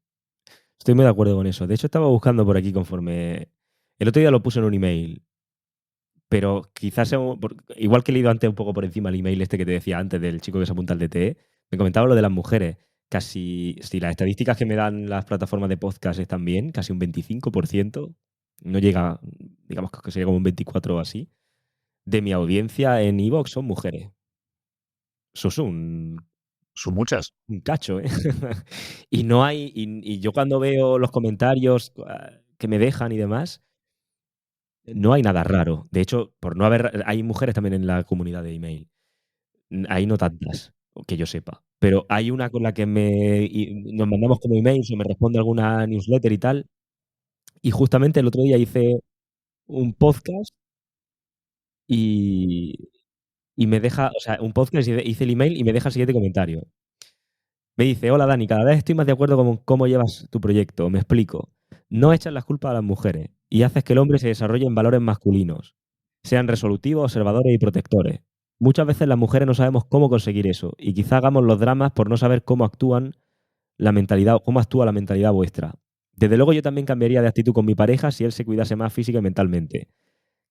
B: estoy muy de acuerdo con eso. De hecho, estaba buscando por aquí conforme... El otro día lo puse en un email, pero quizás igual que he leído antes un poco por encima el email este que te decía antes del chico que se apunta al DTE, me comentaba lo de las mujeres. Casi, si las estadísticas que me dan las plataformas de podcast están bien, casi un 25%, no llega, digamos que sería como un 24 o así, de mi audiencia en iVoox son mujeres. Eso es
A: Son muchas.
B: un cacho, ¿eh? Y no hay, y yo cuando veo los comentarios que me dejan y demás, no hay nada raro. De hecho, por no haber, hay mujeres también en la comunidad de email. Ahí no tantas, que yo sepa. Pero hay una con la que nos mandamos como emails o me responde alguna newsletter y tal. Y justamente el otro día hice un podcast y, y me deja, o sea, un podcast, hice el email y me deja el siguiente comentario. Me dice, hola Dani, cada vez estoy más de acuerdo con cómo llevas tu proyecto. Me explico. No echas las culpas a las mujeres y haces que el hombre se desarrolle en valores masculinos, sean resolutivos, observadores y protectores. Muchas veces las mujeres no sabemos cómo conseguir eso y quizá hagamos los dramas por no saber cómo actúan la mentalidad, cómo actúa la mentalidad vuestra. Desde luego yo también cambiaría de actitud con mi pareja si él se cuidase más física y mentalmente.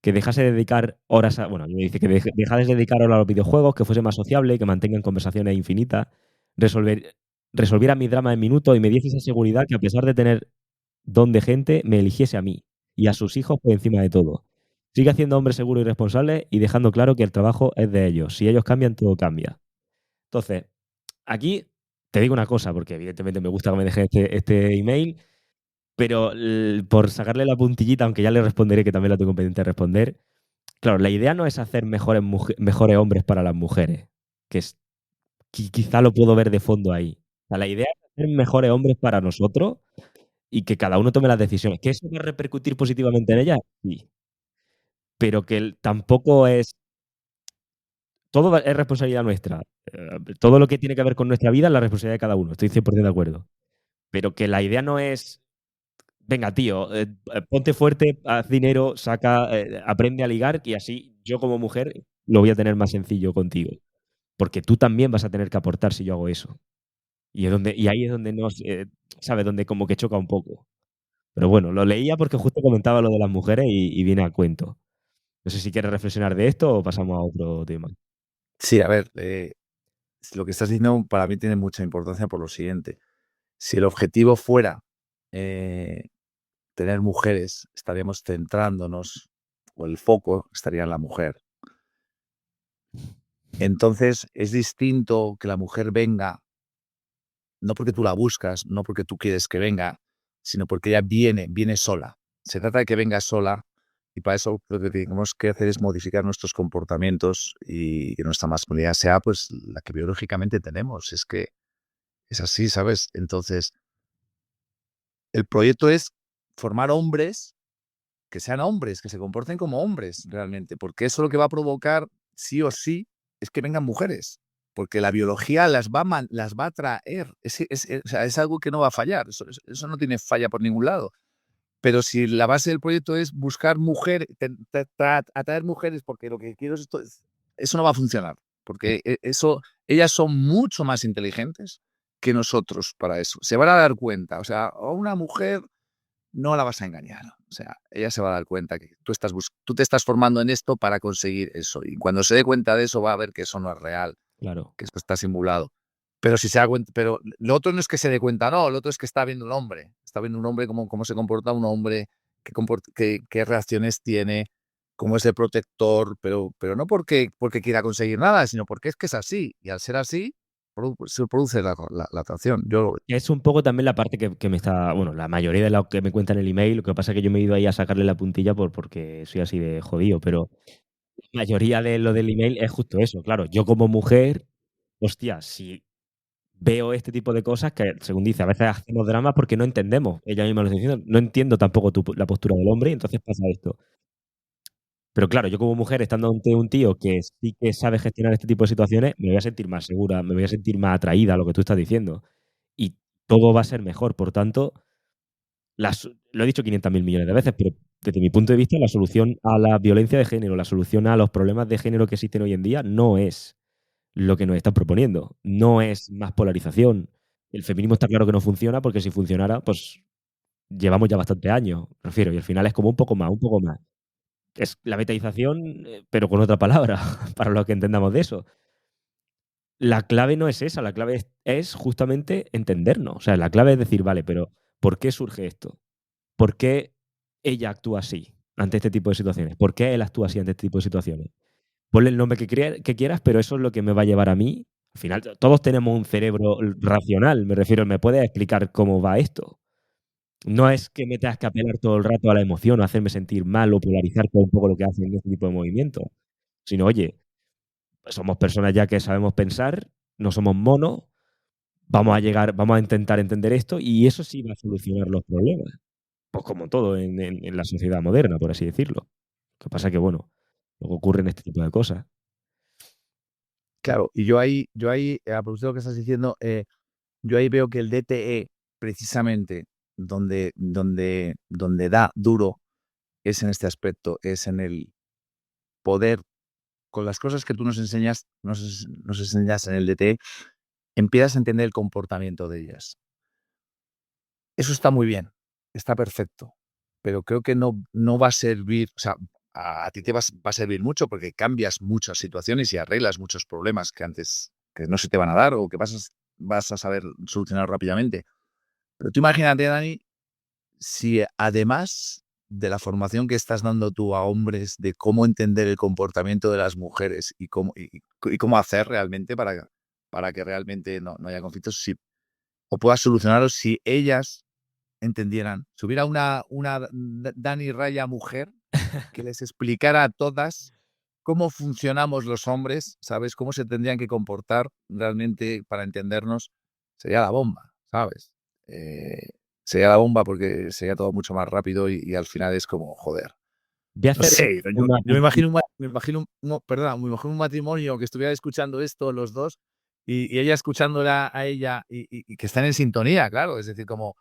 B: Que dejase de dedicar horas a, bueno, me dice que dejase de dedicar horas a los videojuegos, que fuese más sociable, que mantengan conversaciones infinitas, resolver, resolviera mis dramas en minutos y me diese esa seguridad que a pesar de tener don de gente, me eligiese a mí y a sus hijos por encima de todo. Sigue haciendo hombres seguros y responsables y dejando claro que el trabajo es de ellos. Si ellos cambian, todo cambia. Entonces, aquí te digo una cosa, porque evidentemente me gusta que me dejes este email, pero por sacarle la puntillita, aunque ya le responderé, que también la tengo pendiente de responder, claro, la idea no es hacer mejores hombres para las mujeres, que es, quizá lo puedo ver de fondo ahí. O sea, la idea es hacer mejores hombres para nosotros y que cada uno tome las decisiones. ¿Que eso va a repercutir positivamente en ellas? Sí. Pero que tampoco es... Todo es responsabilidad nuestra. Todo lo que tiene que ver con nuestra vida es la responsabilidad de cada uno. Estoy 100% de acuerdo. Pero que la idea no es venga, tío, ponte fuerte, haz dinero, aprende a ligar y así yo como mujer lo voy a tener más sencillo contigo. Porque tú también vas a tener que aportar si yo hago eso. Y ahí es donde ¿sabes? Donde como que choca un poco. Pero bueno, lo leía porque justo comentaba lo de las mujeres y viene al cuento. No sé si quieres reflexionar de esto o pasamos a otro tema.
A: Sí, a ver, lo que estás diciendo para mí tiene mucha importancia por lo siguiente. Si el objetivo fuera, eh, tener mujeres, estaríamos centrándonos, o el foco estaría en la mujer. Entonces, es distinto que la mujer venga, no porque tú la buscas, no porque tú quieres que venga, sino porque ella viene sola. Se trata de que venga sola y para eso lo que tenemos que hacer es modificar nuestros comportamientos y que nuestra masculinidad sea pues la que biológicamente tenemos. Es que es así, ¿sabes? Entonces, el proyecto es formar hombres que sean hombres, que se comporten como hombres realmente, porque eso lo que va a provocar, sí o sí, es que vengan mujeres. porque la biología las va a traer. O sea, es algo que no va a fallar. Eso no tiene falla por ningún lado. Pero si la base del proyecto es buscar mujeres, atraer mujeres porque lo que quiero es esto, eso no va a funcionar. Porque ellas son mucho más inteligentes que nosotros para eso. Se van a dar cuenta. O sea, a una mujer no la vas a engañar. O sea, ella se va a dar cuenta que tú te estás formando en esto para conseguir eso. Y cuando se dé cuenta de eso, va a ver que eso no es real,
B: Claro.
A: que esto está simulado. Pero si se da cuenta, pero lo otro no es que se dé cuenta, no, lo otro es que está viendo un hombre. Está viendo un hombre, cómo se comporta un hombre, qué reacciones tiene, cómo es el protector, pero no porque quiera conseguir nada, sino porque es que es así. Y al ser así, se produce la atracción.
B: Es un poco también la parte que me está. Bueno, la mayoría de lo que me cuenta en el email, lo que pasa es que yo me he ido ahí a sacarle la puntilla porque soy así de jodido, pero la mayoría de lo del email es justo eso. Claro, yo como mujer, hostia, si veo este tipo de cosas que, según dice, a veces hacemos dramas porque no entendemos. Ella misma lo está diciendo, no entiendo tampoco la postura del hombre y entonces pasa esto. Pero claro, yo como mujer, estando ante un tío que sí que sabe gestionar este tipo de situaciones, me voy a sentir más segura, me voy a sentir más atraída a lo que tú estás diciendo. Y todo va a ser mejor. Por tanto, lo he dicho 500.000 millones de veces, pero desde mi punto de vista, la solución a la violencia de género, la solución a los problemas de género que existen hoy en día, no es lo que nos están proponiendo. No es más polarización. El feminismo está claro que no funciona porque si funcionara, pues llevamos ya bastantes años, refiero, y al final es como un poco más, un poco más. Es la betaización, pero con otra palabra, para lo que entendamos de eso. La clave no es esa, la clave es justamente entendernos. O sea, la clave es decir, vale, pero ¿por qué surge esto? ¿Por qué ella actúa así ante este tipo de situaciones? ¿Por qué él actúa así ante este tipo de situaciones? Ponle el nombre que quieras, pero eso es lo que me va a llevar a mí. Al final, todos tenemos un cerebro racional, me refiero, ¿me puedes explicar cómo va esto? No es que me tengas que apelar todo el rato a la emoción o hacerme sentir mal o polarizar todo un poco lo que hacen este tipo de movimientos, sino, oye, somos personas ya que sabemos pensar, no somos monos, vamos a intentar entender esto y eso sí va a solucionar los problemas. Pues como todo en la sociedad moderna, por así decirlo. Lo que pasa es que, bueno, luego ocurren este tipo de cosas.
A: Claro, y yo ahí, a propósito de lo que estás diciendo, yo ahí veo que el DTE, precisamente, donde da duro, es en este aspecto, es en el poder, con las cosas que tú nos enseñas en el DTE, empiezas a entender el comportamiento de ellas. Eso está muy bien, está perfecto, pero creo que no va a servir, o sea, a ti va a servir mucho porque cambias muchas situaciones y arreglas muchos problemas que antes que no se te van a dar o que vas a saber solucionar rápidamente. Pero tú imagínate, Dani, si además de la formación que estás dando tú a hombres de cómo entender el comportamiento de las mujeres y cómo hacer realmente para que realmente no haya conflictos, o puedas solucionarlos si ellas entendieran. Si hubiera una Dani Raya mujer que les explicara a todas cómo funcionamos los hombres, ¿sabes? Cómo se tendrían que comportar realmente para entendernos, sería la bomba, ¿sabes? Eh, sería la bomba porque sería todo mucho más rápido y al final es como, joder.
B: Voy a
A: No
B: hacer
A: sé,
B: una
A: yo me imagino perdona, me imagino un matrimonio que estuviera escuchando esto los dos y ella escuchándola a ella y que están en sintonía, claro. Es decir, como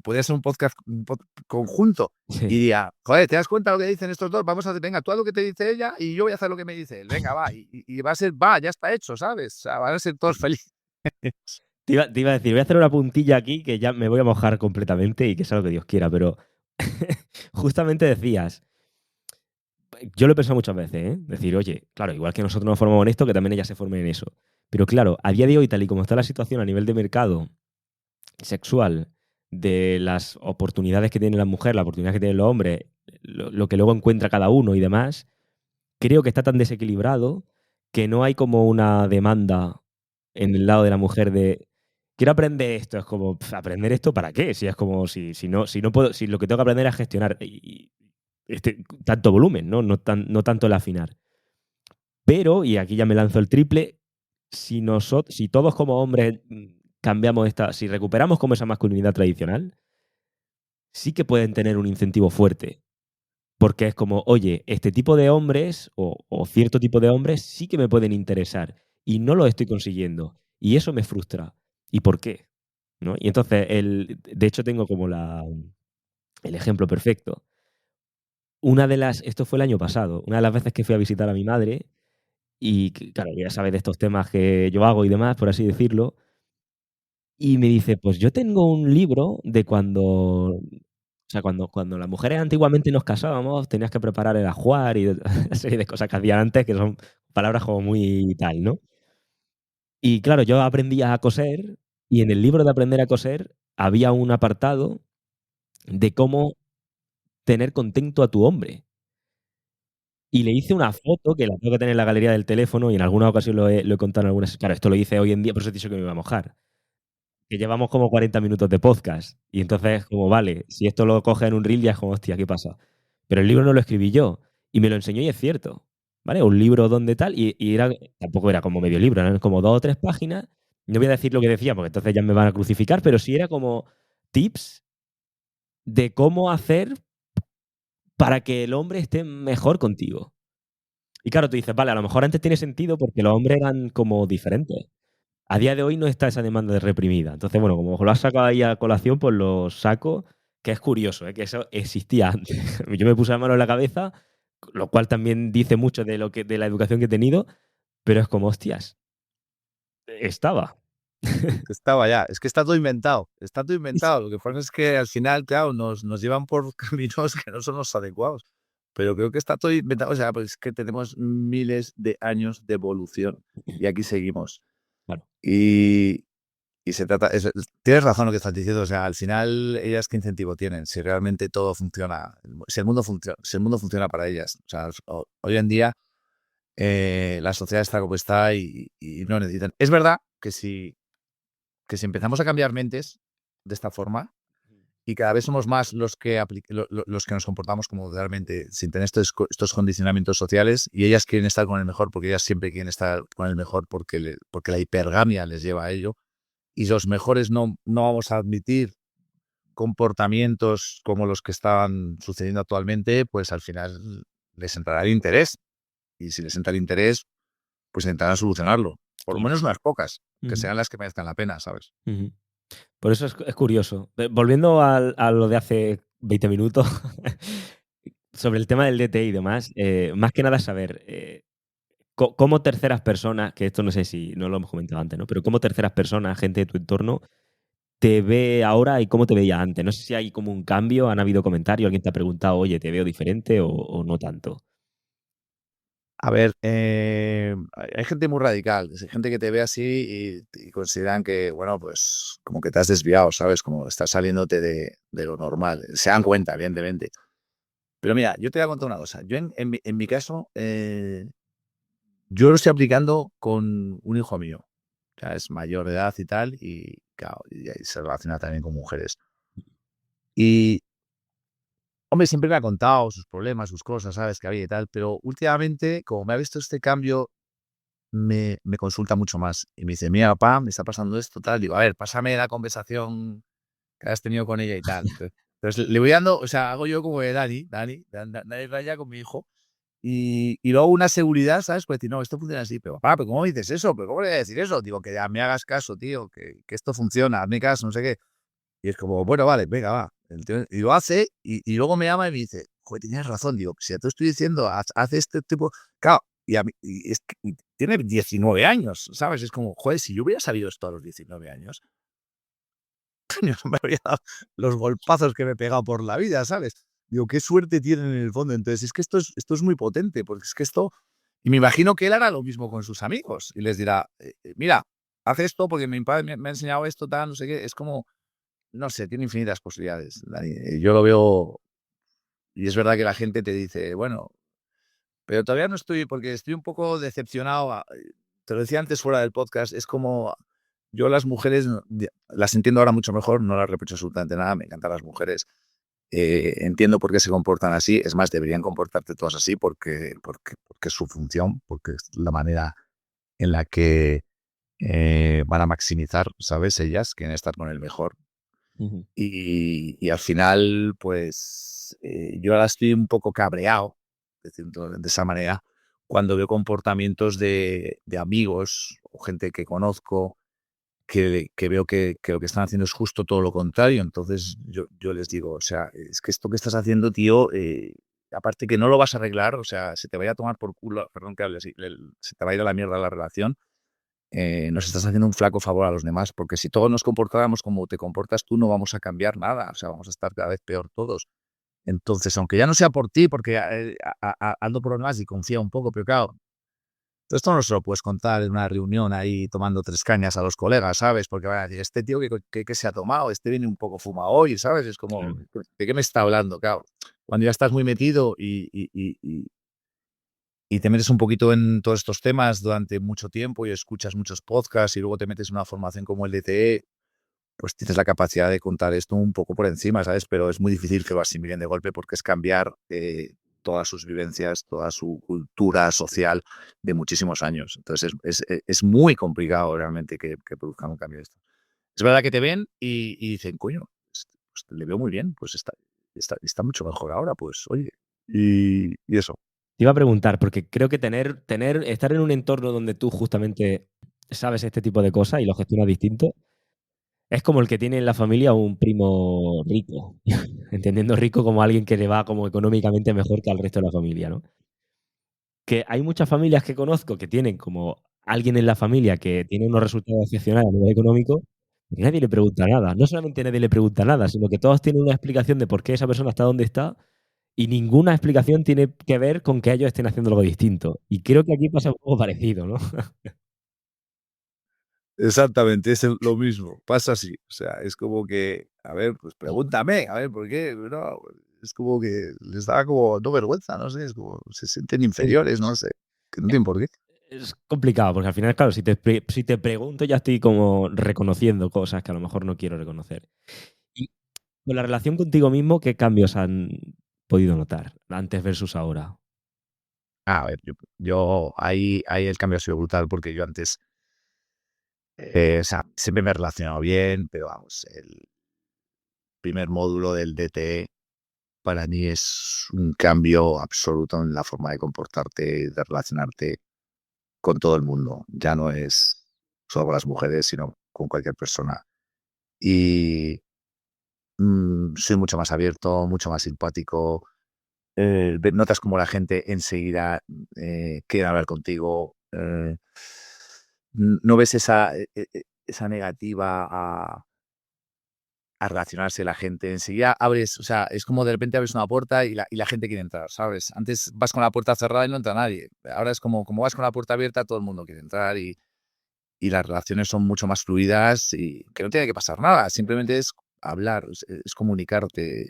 A: podría ser un conjunto y
B: sí.
A: diría, joder, ¿te das cuenta de lo que dicen estos dos? Vamos a hacer, venga, tú haz lo que te dice ella y yo voy a hacer lo que me dice él. Venga, va. Y va a ser, va, ya está hecho, ¿sabes? O sea, van a ser todos felices.
B: Te iba a decir, voy a hacer una puntilla aquí que ya me voy a mojar completamente y que sea lo que Dios quiera, pero justamente decías, yo lo he pensado muchas veces, ¿eh? Decir, oye, claro, igual que nosotros nos formamos en esto, que también ellas se formen en eso. Pero claro, a día de hoy, tal y como está la situación a nivel de mercado sexual, de las oportunidades que tiene la mujer, las oportunidades que tienen los hombres, lo que luego encuentra cada uno y demás, creo que está tan desequilibrado que no hay como una demanda en el lado de la mujer de quiero aprender esto. Es como, ¿aprender esto para qué? Si es como si no puedo, si lo que tengo que aprender es gestionar tanto volumen, ¿no? No tanto el afinar. Pero, y aquí ya me lanzo el triple, si todos como hombres cambiamos si recuperamos como esa masculinidad tradicional, sí que pueden tener un incentivo fuerte. Porque es como, oye, este tipo de hombres o cierto tipo de hombres sí que me pueden interesar. y no lo estoy consiguiendo. Y eso me frustra. ¿Y por qué? ¿No? Y entonces, de hecho, tengo como el ejemplo perfecto. Esto fue el año pasado, una de las veces que fui a visitar a mi madre, y claro, ya sabes de estos temas que yo hago y demás, por así decirlo, y me dice, pues yo tengo un libro de cuando las mujeres antiguamente nos casábamos, tenías que preparar el ajuar y una serie de cosas que hacían antes, que son palabras como muy tal, ¿no? Y claro, yo aprendí a coser, y en el libro de aprender a coser había un apartado de cómo tener contento a tu hombre. Y le hice una foto que la tengo que tener en la galería del teléfono, y en alguna ocasión lo he contado en algunas. Claro, esto lo hice hoy en día, por eso te he dicho que me iba a mojar. Que llevamos como 40 minutos de podcast. Y entonces, como vale, si esto lo coge en un reel, ya es como, hostia, ¿qué pasa? Pero el libro no lo escribí yo. Y me lo enseñó y es cierto. ¿Vale? Un libro donde tal. Y tampoco era como medio libro, eran como 2 o 3 páginas. No voy a decir lo que decía, porque entonces ya me van a crucificar, pero sí era como tips de cómo hacer para que el hombre esté mejor contigo. Y claro, tú dices, vale, a lo mejor antes tiene sentido porque los hombres eran como diferentes. A día de hoy no está esa demanda de reprimida. Entonces, bueno, como lo has sacado ahí a colación, pues lo saco, que es curioso, ¿eh? Que eso existía antes. Yo me puse la mano en la cabeza, lo cual también dice mucho de la educación que he tenido, pero es como, hostias, estaba.
A: Estaba ya. Es que está todo inventado. Está todo inventado. Lo que pasa es que al final, claro, nos llevan por caminos que no son los adecuados. Pero creo que está todo inventado. O sea, pues es que tenemos miles de años de evolución y aquí seguimos.
B: Claro.
A: Y, y se trata. Tienes razón lo que estás diciendo. O sea, al final, ellas qué incentivo tienen si realmente todo funciona. Si el mundo funciona para ellas. O sea, hoy en día la sociedad está como está y no necesitan. Es verdad que si empezamos a cambiar mentes de esta forma y cada vez somos más los que, los que nos comportamos como realmente sin tener estos condicionamientos sociales y ellas quieren estar con el mejor porque ellas siempre quieren estar con el mejor porque la hipergamia les lleva a ello y los mejores no vamos a admitir comportamientos como los que están sucediendo actualmente, pues al final les entrará el interés y si les entra el interés, pues intentarán solucionarlo. Por lo
B: Claro.
A: menos unas pocas, que
B: Ujú,
A: sean las que merezcan la pena, ¿sabes?
B: ujú. Por eso es curioso. Volviendo a lo de hace 20 minutos, sobre el tema del DT y demás, más que nada saber cómo terceras personas, que esto no sé si no lo hemos comentado antes, ¿no? Pero cómo terceras personas, gente de tu entorno, te ve ahora y cómo te veía antes. No sé si hay como un cambio, han habido comentarios, alguien te ha preguntado, oye, ¿te veo diferente o no tanto?
A: A ver, hay gente muy radical, hay gente que te ve así y consideran que, bueno, pues como que te has desviado, ¿sabes? Como estás saliéndote de lo normal. Se dan cuenta, evidentemente. Pero mira, yo te voy a contar una cosa. Yo en mi caso, yo lo estoy aplicando con un hijo mío. O sea, es mayor de edad y tal, y claro, y se relaciona también con mujeres. Y, hombre, siempre me ha contado sus problemas, sus cosas, ¿sabes? Que había y tal, pero últimamente, como me ha visto este cambio me consulta mucho más y me dice: "Mira, papá, me está pasando esto, tal". Digo: "A ver, pásame la conversación que has tenido con ella y tal". Entonces le voy dando, o sea, hago yo como de Dani Raya con mi hijo, y luego una seguridad, ¿sabes? Pues decir: "No, esto funciona así". "Pero papá, ¿pero cómo dices eso? ¿Pero cómo le voy a decir eso?". Digo: "Que ya me hagas caso, tío, que esto funciona, hazme caso, no sé qué". Y es como: "Bueno, vale, venga, va". El tío y lo hace, y luego me llama y me dice: "Joder, tenías razón". Digo: "Si ya te estoy diciendo, haz este tipo". Claro, y a mí y es que y tiene 19 años, ¿sabes? Es como, joder, si yo hubiera sabido esto a los 19 años, yo no me habría dado los golpazos que me he pegado por la vida, ¿sabes? Digo, qué suerte tienen en el fondo. Entonces, es que esto es muy potente, porque es que esto y me imagino que él hará lo mismo con sus amigos y les dirá: mira, haz esto porque mi padre me ha enseñado esto, tal, no sé qué". Es como, no sé, tiene infinitas posibilidades, Dani. Yo lo veo y es verdad que la gente te dice: "Bueno, pero todavía no estoy", porque estoy un poco decepcionado, te lo decía antes fuera del podcast, es como yo las mujeres las entiendo ahora mucho mejor, no las reprocho absolutamente nada, me encantan las mujeres, entiendo por qué se comportan así, es más, deberían comportarte todas así porque es su función, porque es la manera en la que van a maximizar, ¿sabes? Ellas quieren estar con el mejor.
B: Ujú.
A: Y al final, pues yo ahora estoy un poco cabreado, decirlo de esa manera, cuando veo comportamientos de amigos o gente que conozco que veo que lo que están haciendo es justo todo lo contrario. Entonces yo les digo, o sea, es que esto que estás haciendo, tío, aparte que no lo vas a arreglar, o sea, se te vaya a tomar por culo, perdón que hable así, se te va a ir a la mierda la relación, nos estás haciendo un flaco favor a los demás, porque si todos nos comportáramos como te comportas tú, no vamos a cambiar nada, o sea, vamos a estar cada vez peor todos. Entonces, aunque ya no sea por ti, porque ando por demás y confía un poco, pero claro, esto no se lo puedes contar en una reunión ahí tomando 3 cañas a los colegas, ¿sabes? Porque van a decir, este tío que se ha tomado, este viene un poco fumado hoy, ¿sabes? Es como,
B: Claro.
A: ¿de qué me está hablando? Claro, cuando ya estás muy metido y te metes un poquito en todos estos temas durante mucho tiempo y escuchas muchos podcasts y luego te metes en una formación como el DTE, pues tienes la capacidad de contar esto un poco por encima, ¿sabes? Pero es muy difícil que lo asimilen de golpe porque es cambiar todas sus vivencias, toda su cultura social de muchísimos años. Entonces es muy complicado realmente que produzcan un cambio de esto. Es verdad que te ven y dicen, coño, pues, le veo muy bien, pues está mucho mejor ahora, pues oye, y eso.
B: Te iba a preguntar, porque creo que estar en un entorno donde tú justamente sabes este tipo de cosas y lo gestionas distinto, es como el que tiene en la familia un primo rico, entendiendo rico como alguien que le va como económicamente mejor que al resto de la familia, ¿no? Que hay muchas familias que conozco que tienen como alguien en la familia que tiene unos resultados excepcionales a nivel económico, y nadie le pregunta nada. No solamente nadie le pregunta nada, sino que todos tienen una explicación de por qué esa persona está donde está y ninguna explicación tiene que ver con que ellos estén haciendo algo distinto. Y creo que aquí pasa un poco parecido, ¿no?
A: Exactamente, lo mismo, pasa así. O sea, es como que, a ver, pues pregúntame, a ver, ¿por qué? No, es como que les da como, no vergüenza, no sé, es como, se sienten
B: Sí.
A: inferiores, no sé, que no tienen por qué.
B: Es complicado, porque al final, claro, si te pregunto ya estoy como reconociendo cosas que a lo mejor no quiero reconocer. Y con la relación contigo mismo, ¿qué cambios han podido notar antes versus ahora?
A: A ver, ahí el cambio ha sido brutal porque yo antes, o sea, siempre me he relacionado bien, pero vamos, el primer módulo del DTE para mí es un cambio absoluto en la forma de comportarte, de relacionarte con todo el mundo. Ya no es solo con las mujeres, sino con cualquier persona. Y soy mucho más abierto, mucho más simpático. Notas como la gente enseguida quiere hablar contigo. No ves esa negativa a relacionarse la gente. Enseguida abres, o sea, es como de repente abres una puerta y la gente quiere entrar, ¿sabes? Antes vas con la puerta cerrada y no entra nadie. Ahora es como vas con la puerta abierta, todo el mundo quiere entrar y las relaciones son mucho más fluidas y que no tiene que pasar nada, simplemente es hablar, es comunicarte.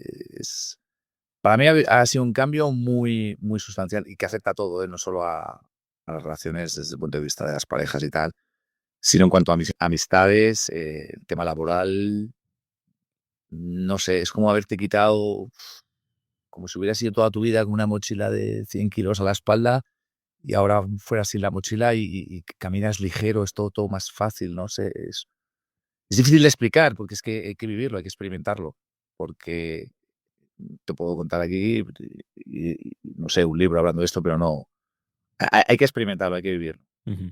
A: Para mí ha sido un cambio muy, muy sustancial y que afecta a todo, no solo a las relaciones desde el punto de vista de las parejas y tal, sino en cuanto a mis amistades, el tema laboral, no sé, es como haberte quitado, como si hubieras ido toda tu vida con una mochila de 100 kilos a la espalda y ahora fueras sin la mochila y caminas ligero, es todo más fácil, no sé, es difícil de explicar porque es que hay que vivirlo, hay que experimentarlo, porque te puedo contar aquí, no sé, un libro hablando de esto, pero no, hay que experimentarlo, hay que vivirlo.
B: Ujú.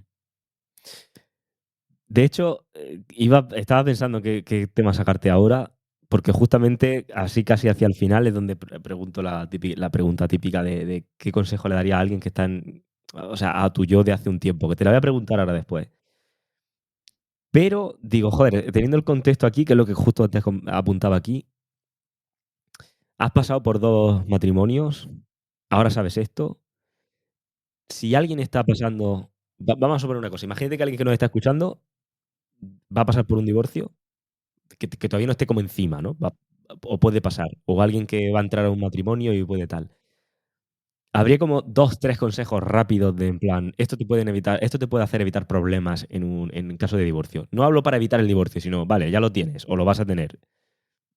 B: De hecho, estaba pensando qué tema sacarte ahora, porque justamente así casi hacia el final es donde pregunto la pregunta típica de qué consejo le daría a alguien que está o sea, a tu yo de hace un tiempo, que te la voy a preguntar ahora después. Pero digo, joder, teniendo el contexto aquí, que es lo que justo antes apuntaba aquí, has pasado por dos matrimonios, ahora sabes esto. Si alguien está pasando, vamos a suponer una cosa, imagínate que alguien que nos está escuchando va a pasar por un divorcio que todavía no esté como encima, ¿no? O puede pasar. O alguien que va a entrar a un matrimonio y puede tal. Habría como 2 3 consejos rápidos de en plan, esto te puede hacer evitar problemas en caso de divorcio. No hablo para evitar el divorcio, sino, vale, ya lo tienes o lo vas a tener.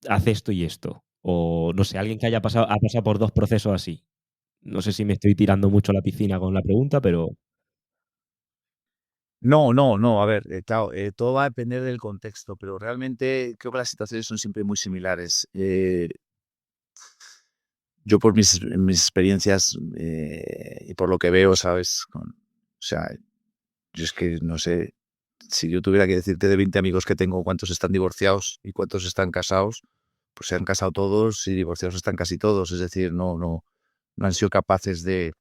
B: Haz esto y esto. O no sé, alguien que ha pasado por 2 procesos así. No sé si me estoy tirando mucho a la piscina con la pregunta, pero
A: No, no, no, a ver, claro, todo va a depender del contexto, pero realmente creo que las situaciones son siempre muy similares. yo por mis experiencias y por lo que veo, ¿sabes? O sea, yo es que no sé, si yo tuviera que decirte de 20 amigos que tengo cuántos están divorciados y cuántos están casados, pues se han casado todos y divorciados están casi todos. Es decir, no han sido capaces de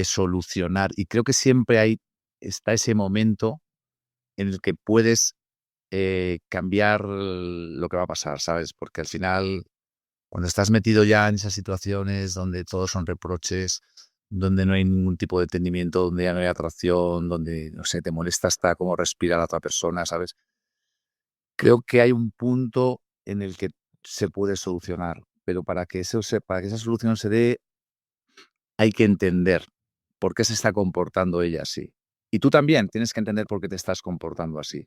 A: solucionar. Y creo que siempre está ese momento en el que puedes cambiar lo que va a pasar, ¿sabes? Porque al final, cuando estás metido ya en esas situaciones donde todos son reproches, donde no hay ningún tipo de entendimiento, donde ya no hay atracción, donde, no sé, te molesta hasta cómo respira la otra persona, ¿sabes? Creo que hay un punto en el que se puede solucionar, pero para que esa solución se dé, hay que entender por qué se está comportando ella así. Y tú también tienes que entender por qué te estás comportando así.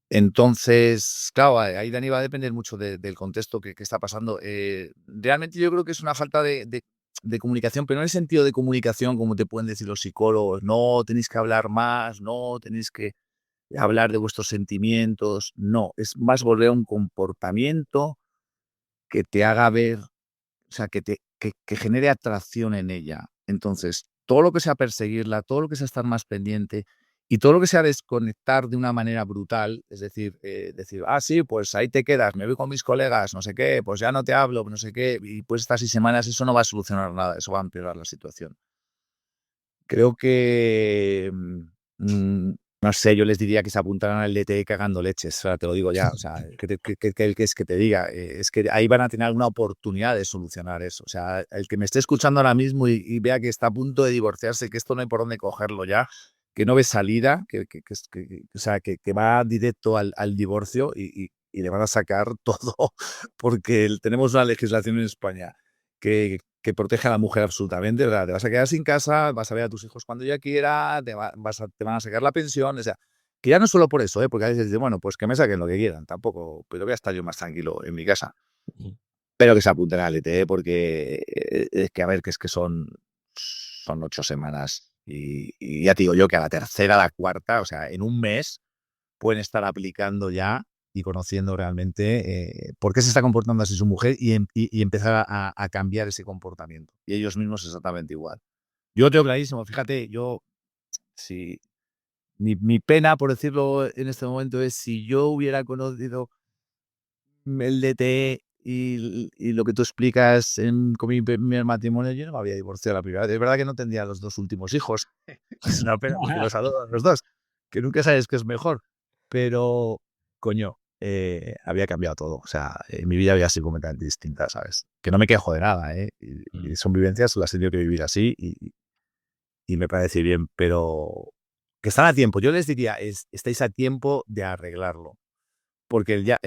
A: Entonces, claro, ahí, Dani, va a depender mucho del contexto que está pasando. Realmente yo creo que es una falta de comunicación, pero no en el sentido de comunicación como te pueden decir los psicólogos. No, tenéis que hablar más, no, tenéis que hablar de vuestros sentimientos. No, es más volver a un comportamiento que te haga ver, o sea, que genere atracción en ella. Entonces, todo lo que sea perseguirla, todo lo que sea estar más pendiente y todo lo que sea desconectar de una manera brutal, es decir, decir, sí, pues ahí te quedas, me voy con mis colegas, no sé qué, pues ya no te hablo, no sé qué, y pues estas 6 semanas, eso no va a solucionar nada, eso va a empeorar la situación. Creo que, no sé, yo les diría que se apuntaran al DTE cagando leches, o sea, te lo digo ya, o sea, que es que te diga, es que ahí van a tener alguna oportunidad de solucionar eso. O sea, el que me esté escuchando ahora mismo y vea que está a punto de divorciarse, que esto no hay por dónde cogerlo ya, que no ve salida, o sea, que va directo al divorcio y le van a sacar todo, porque tenemos una legislación en España que protege a la mujer absolutamente, ¿verdad? Te vas a quedar sin casa, vas a ver a tus hijos cuando ella quiera, te van a sacar la pensión, o sea, que ya no solo por eso, porque a veces dicen, bueno, pues que me saquen lo que quieran, tampoco, pero voy a estar yo más tranquilo en mi casa.
B: Ujú.
A: Pero que se apunten al ETE porque es que, a ver, que es que son 8 semanas y ya te digo yo que a la tercera, a la cuarta, o sea, en un mes pueden estar aplicando ya y conociendo realmente por qué se está comportando así su mujer y empezar a cambiar ese comportamiento. Y ellos mismos exactamente igual. Yo lo tengo clarísimo, fíjate, si mi pena, por decirlo en este momento, es si yo hubiera conocido el DTE y lo que tú explicas con mi primer matrimonio, yo no me había divorciado la primera vez. Es verdad que no tendría los 2 últimos hijos. Es una pena porque los adoro a los dos, que nunca sabes qué es mejor. Pero, coño, había cambiado todo. O sea, mi vida había sido completamente distinta, ¿sabes? Que no me quejo de nada, ¿eh? Y son vivencias, las he tenido que vivir así y me parece bien, pero que están a tiempo. Yo les diría, estáis a tiempo de arreglarlo. Porque ya,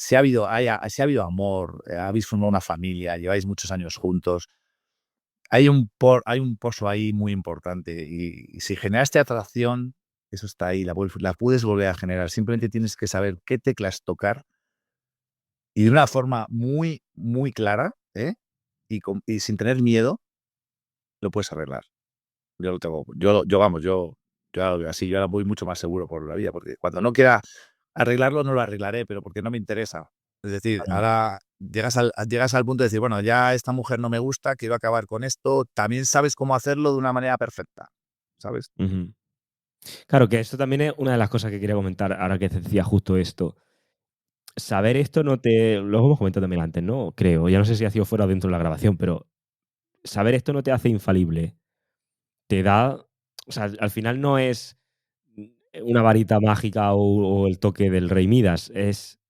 A: si ha habido amor, habéis formado una familia, lleváis muchos años juntos, hay un pozo ahí muy importante y si generaste atracción, eso está ahí, la puedes volver a generar. Simplemente tienes que saber qué teclas tocar y de una forma muy, muy clara, ¿eh? Y sin tener miedo, lo puedes arreglar. Yo lo tengo, vamos, yo ahora lo veo así, yo ahora voy mucho más seguro por la vida, porque cuando no quiera arreglarlo, no lo arreglaré, pero porque no me interesa. Es decir,
B: Claro.
A: ahora llegas al punto de decir, bueno, ya esta mujer no me gusta, quiero acabar con esto. También sabes cómo hacerlo de una manera perfecta, ¿sabes?
B: Ujú. Claro, que esto también es una de las cosas que quería comentar ahora que te decía justo esto. Saber esto no te. Lo hemos comentado también antes, ¿no? Creo. Ya no sé si ha sido fuera o dentro de la grabación, pero saber esto no te hace infalible. Te da. O sea, al final no es una varita mágica o el toque del rey Midas. Es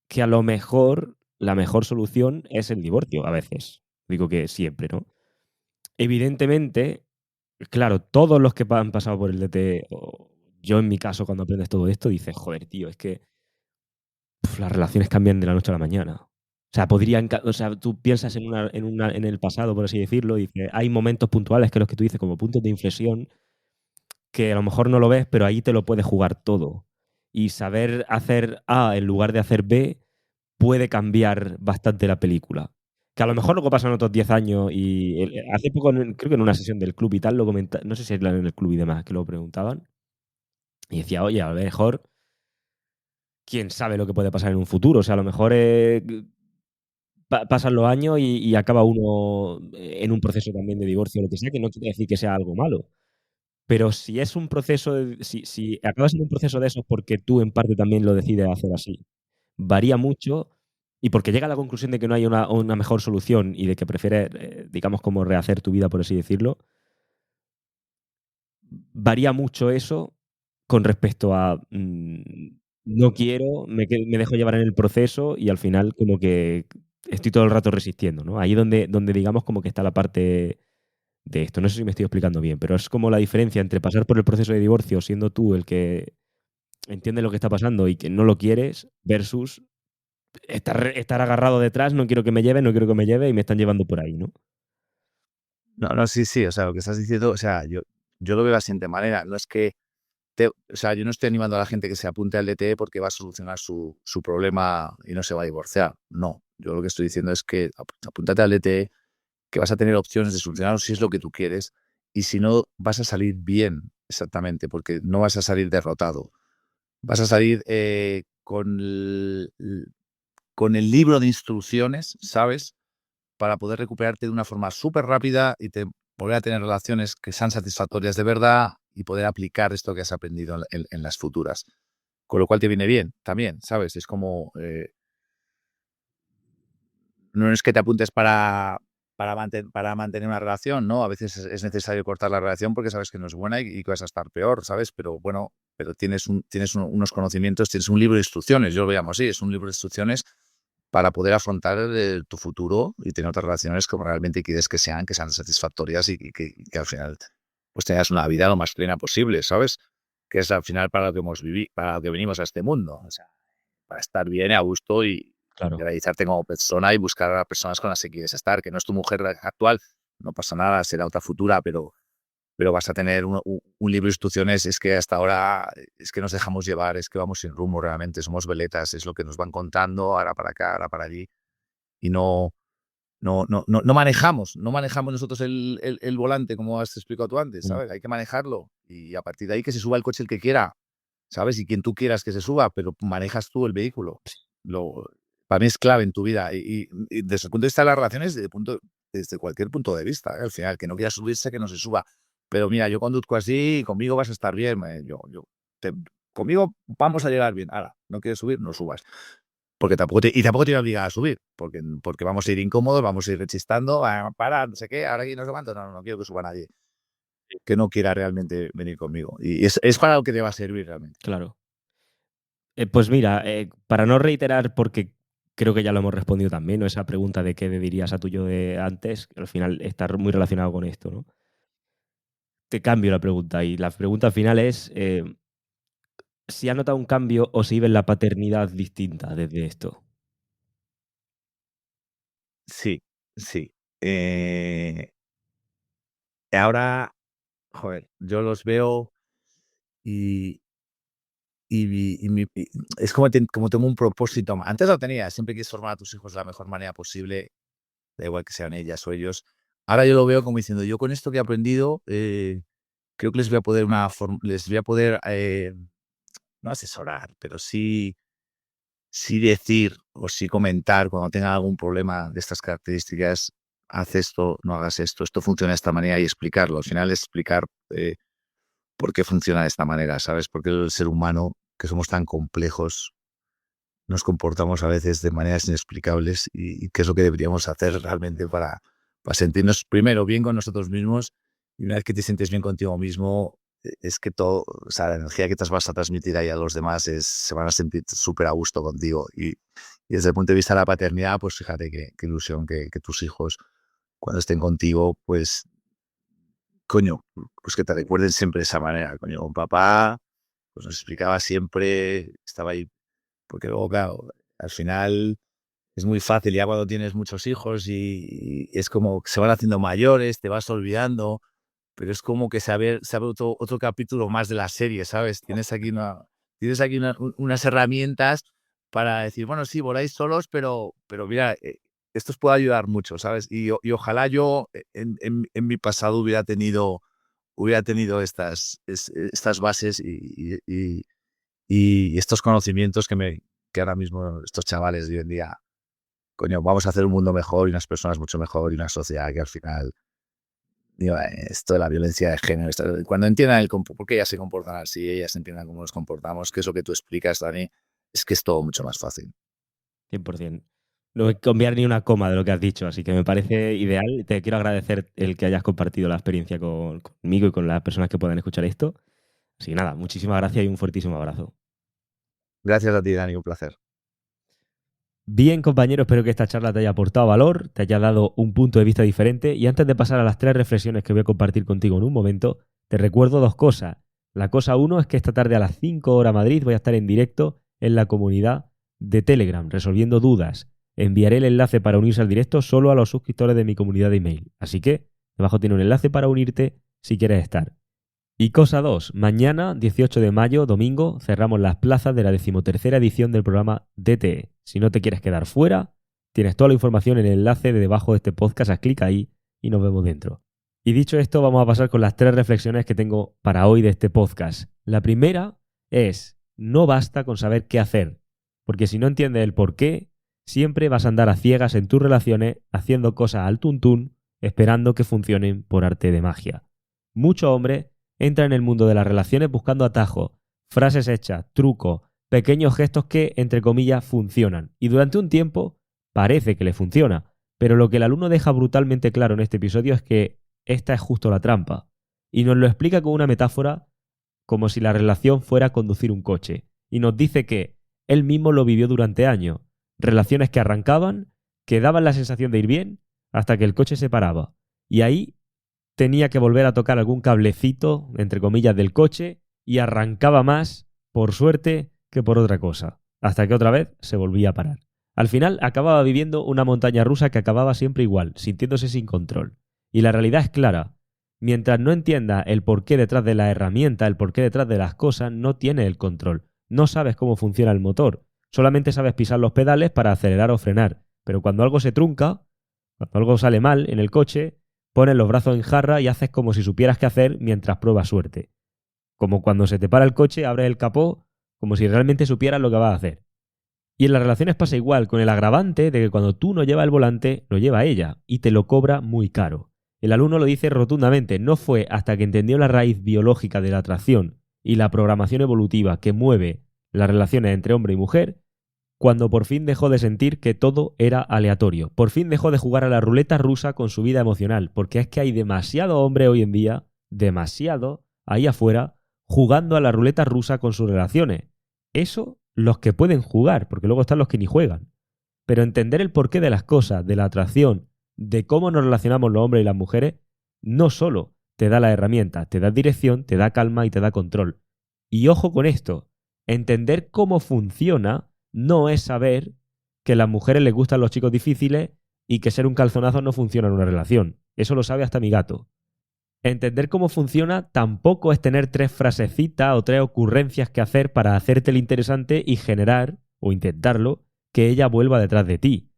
B: que a lo mejor la mejor solución es el divorcio, a veces. Digo que siempre, ¿no? Evidentemente, claro, todos los que han pasado por el DT, o yo en mi caso, cuando aprendes todo esto, dices, joder, tío, es que las relaciones cambian de la noche a la mañana. O sea, o sea, tú piensas en el pasado, por así decirlo, y dices, hay momentos puntuales que los que tú dices como puntos de inflexión que a lo mejor no lo ves, pero ahí te lo puedes jugar todo. Y saber hacer A en lugar de hacer B puede cambiar bastante la película. Que a lo mejor luego pasan otros 10 años y hace poco, creo que en una sesión del club y tal, lo comenta, no sé si era en el club y demás, que lo preguntaban, y decía, oye, a lo mejor, quién sabe lo que puede pasar en un futuro. O sea, a lo mejor pasan los años y acaba uno en un proceso también de divorcio o lo que sea, que no quiere decir que sea algo malo. Pero si es un proceso si acabas en un proceso de esos porque tú en parte también lo decides hacer así, varía mucho y porque llega a la conclusión de que no hay una mejor solución y de que prefieres, digamos, como rehacer tu vida, por así decirlo, varía mucho eso con respecto a, no quiero, me dejo llevar en el proceso y al final como que estoy todo el rato resistiendo, ¿no? Ahí donde digamos como que está la parte de esto. No sé si me estoy explicando bien, pero es como la diferencia entre pasar por el proceso de divorcio siendo tú el que entiende lo que está pasando y que no lo quieres versus estar agarrado detrás, no quiero que me lleve, no quiero que me lleve y me están llevando por ahí, ¿no?
A: No, no, sí, sí, o sea, lo que estás diciendo, o sea, yo lo veo de la siguiente manera, no es que o sea, yo no estoy animando a la gente que se apunte al DTE porque va a solucionar su problema y no se va a divorciar. No, yo lo que estoy diciendo es que apúntate al DTE, que vas a tener opciones de solucionarlo si es lo que tú quieres y si no, vas a salir bien, exactamente, porque no vas a salir derrotado. Vas a salir con el libro de instrucciones, ¿sabes? Para poder recuperarte de una forma súper rápida y volver a tener relaciones que sean satisfactorias de verdad y poder aplicar esto que has aprendido en las futuras. Con lo cual te viene bien también, ¿sabes? Es como, no es que te apuntes para mantener una relación, ¿no? A veces es necesario cortar la relación porque sabes que no es buena y que vas a estar peor, ¿sabes? Pero bueno, pero tienes unos conocimientos, tienes un libro de instrucciones, yo lo veamos así, es un libro de instrucciones para poder afrontar tu futuro y tener otras relaciones como realmente quieres que sean satisfactorias y que al final pues tengas una vida lo más plena posible, ¿sabes? Que es al final para lo que hemos vivido, para lo que venimos a este mundo, o sea, para estar bien, a gusto y
B: Claro,
A: realizarte como persona y buscar a personas con las que quieres estar, que no es tu mujer actual, no pasa nada, será otra futura, pero vas a tener un libro de instrucciones, es que hasta ahora es que nos dejamos llevar, es que vamos sin rumbo realmente, somos veletas, es lo que nos van contando, ahora para acá, ahora para allí, y no manejamos nosotros el volante como has explicado tú antes,
B: mm,
A: ¿sabes? Hay que manejarlo y a partir de ahí que se suba el coche el que quiera, ¿sabes? Y quien tú quieras que se suba, pero manejas tú el vehículo. Lo, para mí es clave en tu vida y desde el punto de vista de las relaciones, desde cualquier punto de vista, ¿eh? Al final, que no quiera subirse, que no se suba. Pero mira, yo conduzco así, conmigo vas a estar bien, te- conmigo vamos a llegar bien. Ahora, no quieres subir, no subas. Porque tampoco te voy a obligar a subir, porque vamos a ir incómodos, vamos a ir rechistando, para, no sé qué, ahora aquí no sé cuánto, no quiero que suba nadie que no quiera realmente venir conmigo. Y es para lo que te va a servir realmente.
B: claro. Pues mira, para no reiterar, porque creo que ya lo hemos respondido también, ¿no? Esa pregunta de qué le dirías a tu yo de antes, que al final está muy relacionado con esto, ¿no? Te cambio la pregunta y la pregunta final es si has notado un cambio o si vives la paternidad distinta desde esto.
A: Sí, sí. Ahora, joder, yo los veo y, es como tengo un propósito. Antes lo tenía, siempre quieres formar a tus hijos de la mejor manera posible, da igual que sean ellas o ellos. Ahora yo lo veo como diciendo, yo con esto que he aprendido, creo que les voy a poder, no asesorar, pero sí decir o sí comentar cuando tenga algún problema de estas características, haz esto, no hagas esto funciona de esta manera y explicarlo. Al final es explicar por qué funciona de esta manera, ¿sabes? Porque el ser humano, que somos tan complejos, nos comportamos a veces de maneras inexplicables y qué es lo que deberíamos hacer realmente para sentirnos primero bien con nosotros mismos y una vez que te sientes bien contigo mismo, es que todo, o sea, la energía que te vas a transmitir ahí a los demás se van a sentir súper a gusto contigo y desde el punto de vista de la paternidad, pues fíjate qué ilusión que tus hijos cuando estén contigo, pues coño, pues que te recuerden siempre de esa manera, coño, un papá pues nos explicaba siempre, estaba ahí, porque luego, claro, al final es muy fácil ya cuando tienes muchos hijos y es como que se van haciendo mayores, te vas olvidando, pero es como que sabe otro capítulo más de la serie, ¿sabes? Tienes aquí unas herramientas para decir, bueno, sí, voláis solos, pero mira, esto os puede ayudar mucho, ¿sabes? Y ojalá yo en mi pasado hubiera tenido estas bases y estos conocimientos que ahora mismo estos chavales de hoy en día coño, vamos a hacer un mundo mejor y unas personas mucho mejor y una sociedad que al final, digo, esto de la violencia de género, cuando entiendan por qué ellas se comportan así, ellas entiendan cómo nos comportamos, que es lo que tú explicas, Dani, es que es todo mucho más fácil.
B: 100%. No voy a cambiar ni una coma de lo que has dicho, así que me parece ideal. Te quiero agradecer el que hayas compartido la experiencia conmigo y con las personas que puedan escuchar esto. Así que nada, muchísimas gracias y un fuertísimo abrazo.
A: Gracias a ti, Dani, un placer.
B: Bien, compañero, espero que esta charla te haya aportado valor, te haya dado un punto de vista diferente y antes de pasar a las 3 reflexiones que voy a compartir contigo en un momento, te recuerdo 2 cosas. La cosa 1 es que esta tarde a las 5 horas Madrid voy a estar en directo en la comunidad de Telegram resolviendo dudas. Enviaré el enlace para unirse al directo solo a los suscriptores de mi comunidad de email. Así que debajo tiene un enlace para unirte si quieres estar. Y cosa 2, mañana, 18 de mayo, domingo, cerramos las plazas de la 13ª edición del programa DTE. Si no te quieres quedar fuera, tienes toda la información en el enlace de debajo de este podcast, haz clic ahí y nos vemos dentro. Y dicho esto, vamos a pasar con las 3 reflexiones que tengo para hoy de este podcast. La primera es, no basta con saber qué hacer, porque si no entiendes el por qué, siempre vas a andar a ciegas en tus relaciones, haciendo cosas al tuntún, esperando que funcionen por arte de magia. Muchos hombres entra en el mundo de las relaciones buscando atajos, frases hechas, trucos, pequeños gestos que, entre comillas, funcionan. Y durante un tiempo parece que le funciona. Pero lo que el alumno deja brutalmente claro en este episodio es que esta es justo la trampa. Y nos lo explica con una metáfora como si la relación fuera conducir un coche. Y nos dice que él mismo lo vivió durante años. Relaciones que arrancaban, que daban la sensación de ir bien, hasta que el coche se paraba. Y ahí tenía que volver a tocar algún cablecito, entre comillas, del coche y arrancaba más, por suerte, que por otra cosa, hasta que otra vez se volvía a parar. Al final acababa viviendo una montaña rusa que acababa siempre igual, sintiéndose sin control. Y la realidad es clara. Mientras no entienda el porqué detrás de la herramienta, el porqué detrás de las cosas, no tiene el control. No sabes cómo funciona el motor. Solamente sabes pisar los pedales para acelerar o frenar. Pero cuando algo se trunca, cuando algo sale mal en el coche, pones los brazos en jarra y haces como si supieras qué hacer mientras pruebas suerte. Como cuando se te para el coche, abres el capó, como si realmente supieras lo que vas a hacer. Y en las relaciones pasa igual, con el agravante de que cuando tú no llevas el volante, lo lleva ella, y te lo cobra muy caro. El alumno lo dice rotundamente, no fue hasta que entendió la raíz biológica de la atracción y la programación evolutiva que mueve las relaciones entre hombre y mujer, cuando por fin dejó de sentir que todo era aleatorio. Por fin dejó de jugar a la ruleta rusa con su vida emocional, porque es que hay demasiado hombre hoy en día, demasiado, ahí afuera, jugando a la ruleta rusa con sus relaciones. Eso los que pueden jugar, porque luego están los que ni juegan. Pero entender el porqué de las cosas, de la atracción, de cómo nos relacionamos los hombres y las mujeres, no solo te da la herramienta, te da dirección, te da calma y te da control. Y ojo con esto, entender cómo funciona no es saber que a las mujeres les gustan los chicos difíciles y que ser un calzonazo no funciona en una relación. Eso lo sabe hasta mi gato. Entender cómo funciona tampoco es tener 3 frasecitas o 3 ocurrencias que hacer para hacerte el interesante y generar, o intentarlo, que ella vuelva detrás de ti.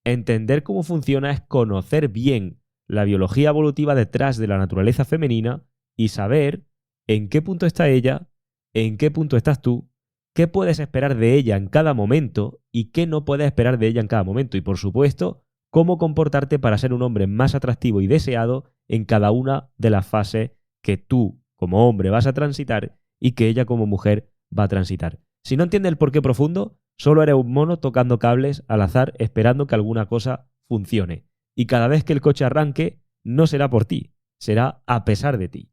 B: Entender cómo funciona es conocer bien la biología evolutiva detrás de la naturaleza femenina y saber en qué punto está ella, en qué punto estás tú, qué puedes esperar de ella en cada momento y qué no puedes esperar de ella en cada momento. Y por supuesto, cómo comportarte para ser un hombre más atractivo y deseado en cada una de las fases que tú como hombre vas a transitar y que ella como mujer va a transitar. Si no entiendes el porqué profundo, solo eres un mono tocando cables al azar esperando que alguna cosa funcione. Y cada vez que el coche arranque, no será por ti, será a pesar de ti.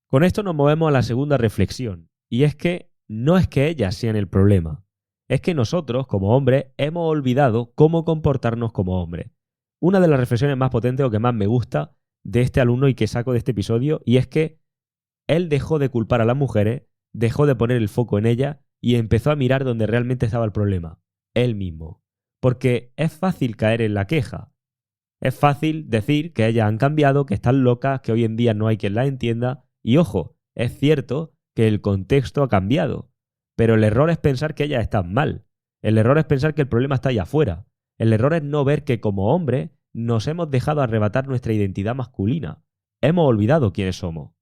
B: Con esto nos movemos a la segunda reflexión, y es que no es que ellas sean el problema, es que nosotros, como hombres, hemos olvidado cómo comportarnos como hombres. Una de las reflexiones más potentes o que más me gusta de este alumno y que saco de este episodio, y es que él dejó de culpar a las mujeres, dejó de poner el foco en ellas y empezó a mirar donde realmente estaba el problema, él mismo. Porque es fácil caer en la queja. Es fácil decir que ellas han cambiado, que están locas, que hoy en día no hay quien las entienda. Y ojo, es cierto que el contexto ha cambiado. Pero el error es pensar que ellas están mal. El error es pensar que el problema está allá afuera. El error es no ver que como hombres nos hemos dejado arrebatar nuestra identidad masculina. Hemos olvidado quiénes somos.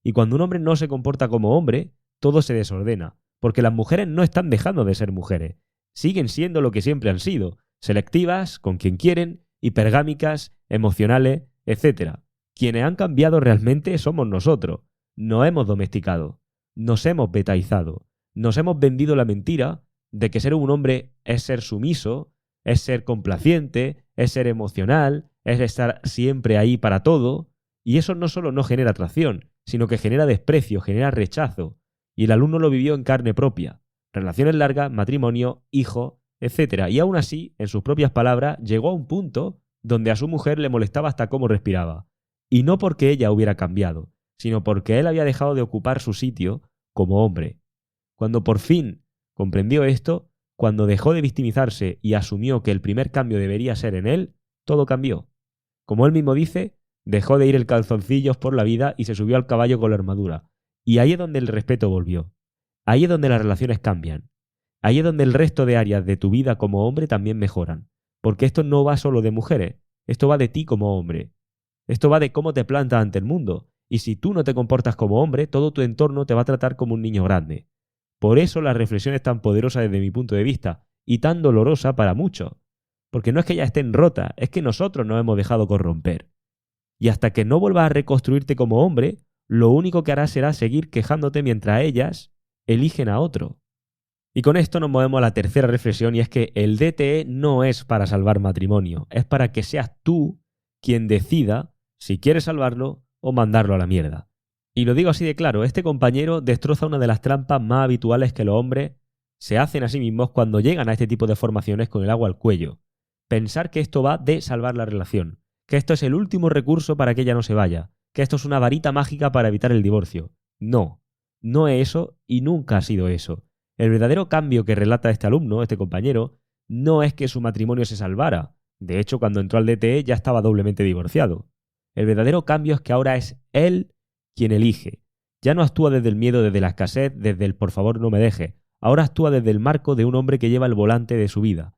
B: Y cuando un hombre no se comporta como hombre, todo se desordena. Porque las mujeres no están dejando de ser mujeres. Siguen siendo lo que siempre han sido. selectivas, con quien quieren, hipergámicas, emocionales, etc. Quienes han cambiado realmente somos nosotros. Nos hemos domesticado, nos hemos betaizado, nos hemos vendido la mentira de que ser un hombre es ser sumiso, es ser complaciente, es ser emocional, es estar siempre ahí para todo, y eso no solo no genera atracción, sino que genera desprecio, genera rechazo, y el alumno lo vivió en carne propia. Relaciones largas, matrimonio, hijo, etc. Y aún así, en sus propias palabras, llegó a un punto donde a su mujer le molestaba hasta cómo respiraba. Y no porque ella hubiera cambiado, sino porque él había dejado de ocupar su sitio como hombre. Cuando por fin comprendió esto, cuando dejó de victimizarse y asumió que el primer cambio debería ser en él, todo cambió. Como él mismo dice, dejó de ir el calzoncillos por la vida y se subió al caballo con la armadura. Y ahí es donde el respeto volvió. Ahí es donde las relaciones cambian. Ahí es donde el resto de áreas de tu vida como hombre también mejoran. Porque esto no va solo de mujeres, esto va de ti como hombre. Esto va de cómo te plantas ante el mundo. Y si tú no te comportas como hombre, todo tu entorno te va a tratar como un niño grande. Por eso la reflexión es tan poderosa desde mi punto de vista y tan dolorosa para muchos. Porque no es que ya estén rotas, es que nosotros nos hemos dejado corromper. Y hasta que no vuelvas a reconstruirte como hombre, lo único que harás será seguir quejándote mientras ellas eligen a otro. Y con esto nos movemos a la tercera reflexión, y es que el DTE no es para salvar matrimonio, es para que seas tú quien decida si quieres salvarlo o mandarlo a la mierda. Y lo digo así de claro, este compañero destroza una de las trampas más habituales que los hombres se hacen a sí mismos cuando llegan a este tipo de formaciones con el agua al cuello. Pensar que esto va de salvar la relación, que esto es el último recurso para que ella no se vaya, que esto es una varita mágica para evitar el divorcio. No, no es eso y nunca ha sido eso. El verdadero cambio que relata este alumno, este compañero, no es que su matrimonio se salvara. De hecho, cuando entró al DTE ya estaba doblemente divorciado. El verdadero cambio es que ahora es él quien elige. Ya no actúa desde el miedo, desde la escasez, desde el por favor no me deje. Ahora actúa desde el marco de un hombre que lleva el volante de su vida.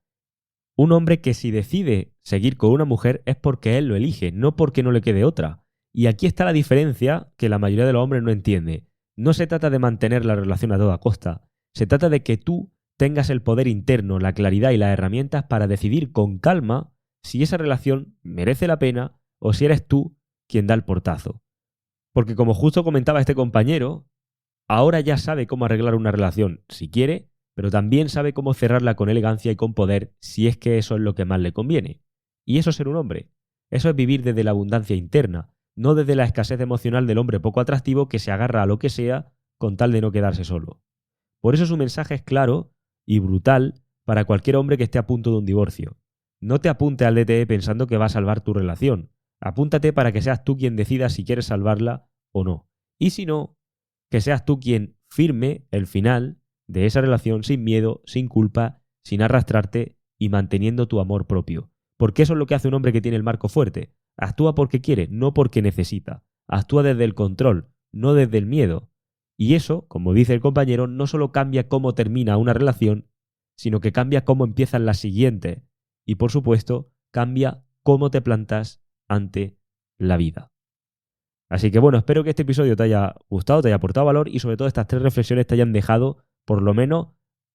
B: Un hombre que si decide seguir con una mujer es porque él lo elige, no porque no le quede otra. Y aquí está la diferencia que la mayoría de los hombres no entiende. No se trata de mantener la relación a toda costa. Se trata de que tú tengas el poder interno, la claridad y las herramientas para decidir con calma si esa relación merece la pena o si eres tú quien da el portazo. Porque como justo comentaba este compañero, ahora ya sabe cómo arreglar una relación si quiere, pero también sabe cómo cerrarla con elegancia y con poder si es que eso es lo que más le conviene. Y eso es ser un hombre. Eso es vivir desde la abundancia interna, no desde la escasez emocional del hombre poco atractivo que se agarra a lo que sea con tal de no quedarse solo. Por eso su mensaje es claro y brutal para cualquier hombre que esté a punto de un divorcio. No te apuntes al DTE pensando que va a salvar tu relación. Apúntate para que seas tú quien decida si quieres salvarla o no. Y si no, que seas tú quien firme el final de esa relación sin miedo, sin culpa, sin arrastrarte y manteniendo tu amor propio. Porque eso es lo que hace un hombre que tiene el marco fuerte. Actúa porque quiere, no porque necesita. Actúa desde el control, no desde el miedo. Y eso, como dice el compañero, no solo cambia cómo termina una relación, sino que cambia cómo empiezan las siguientes. Y por supuesto, cambia cómo te plantas ante la vida. Así que bueno, espero que este episodio te haya gustado, te haya aportado valor y sobre todo estas 3 reflexiones te hayan dejado, por lo menos,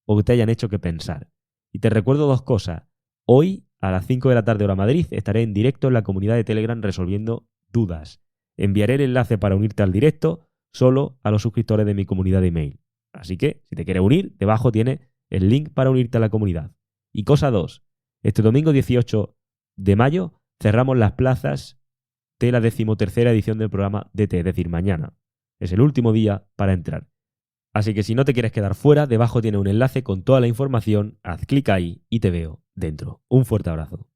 B: o que te hayan hecho que pensar. Y te recuerdo 2 cosas. Hoy, a las 5 de la tarde hora Madrid, estaré en directo en la comunidad de Telegram resolviendo dudas. Enviaré el enlace para unirte al directo solo a los suscriptores de mi comunidad de email. Así que, si te quieres unir, debajo tienes el link para unirte a la comunidad. Y cosa 2, este domingo 18 de mayo cerramos las plazas de la 13ª edición del programa DT, es decir, mañana. Es el último día para entrar. Así que si no te quieres quedar fuera, debajo tiene un enlace con toda la información, haz clic ahí y te veo dentro. Un fuerte abrazo.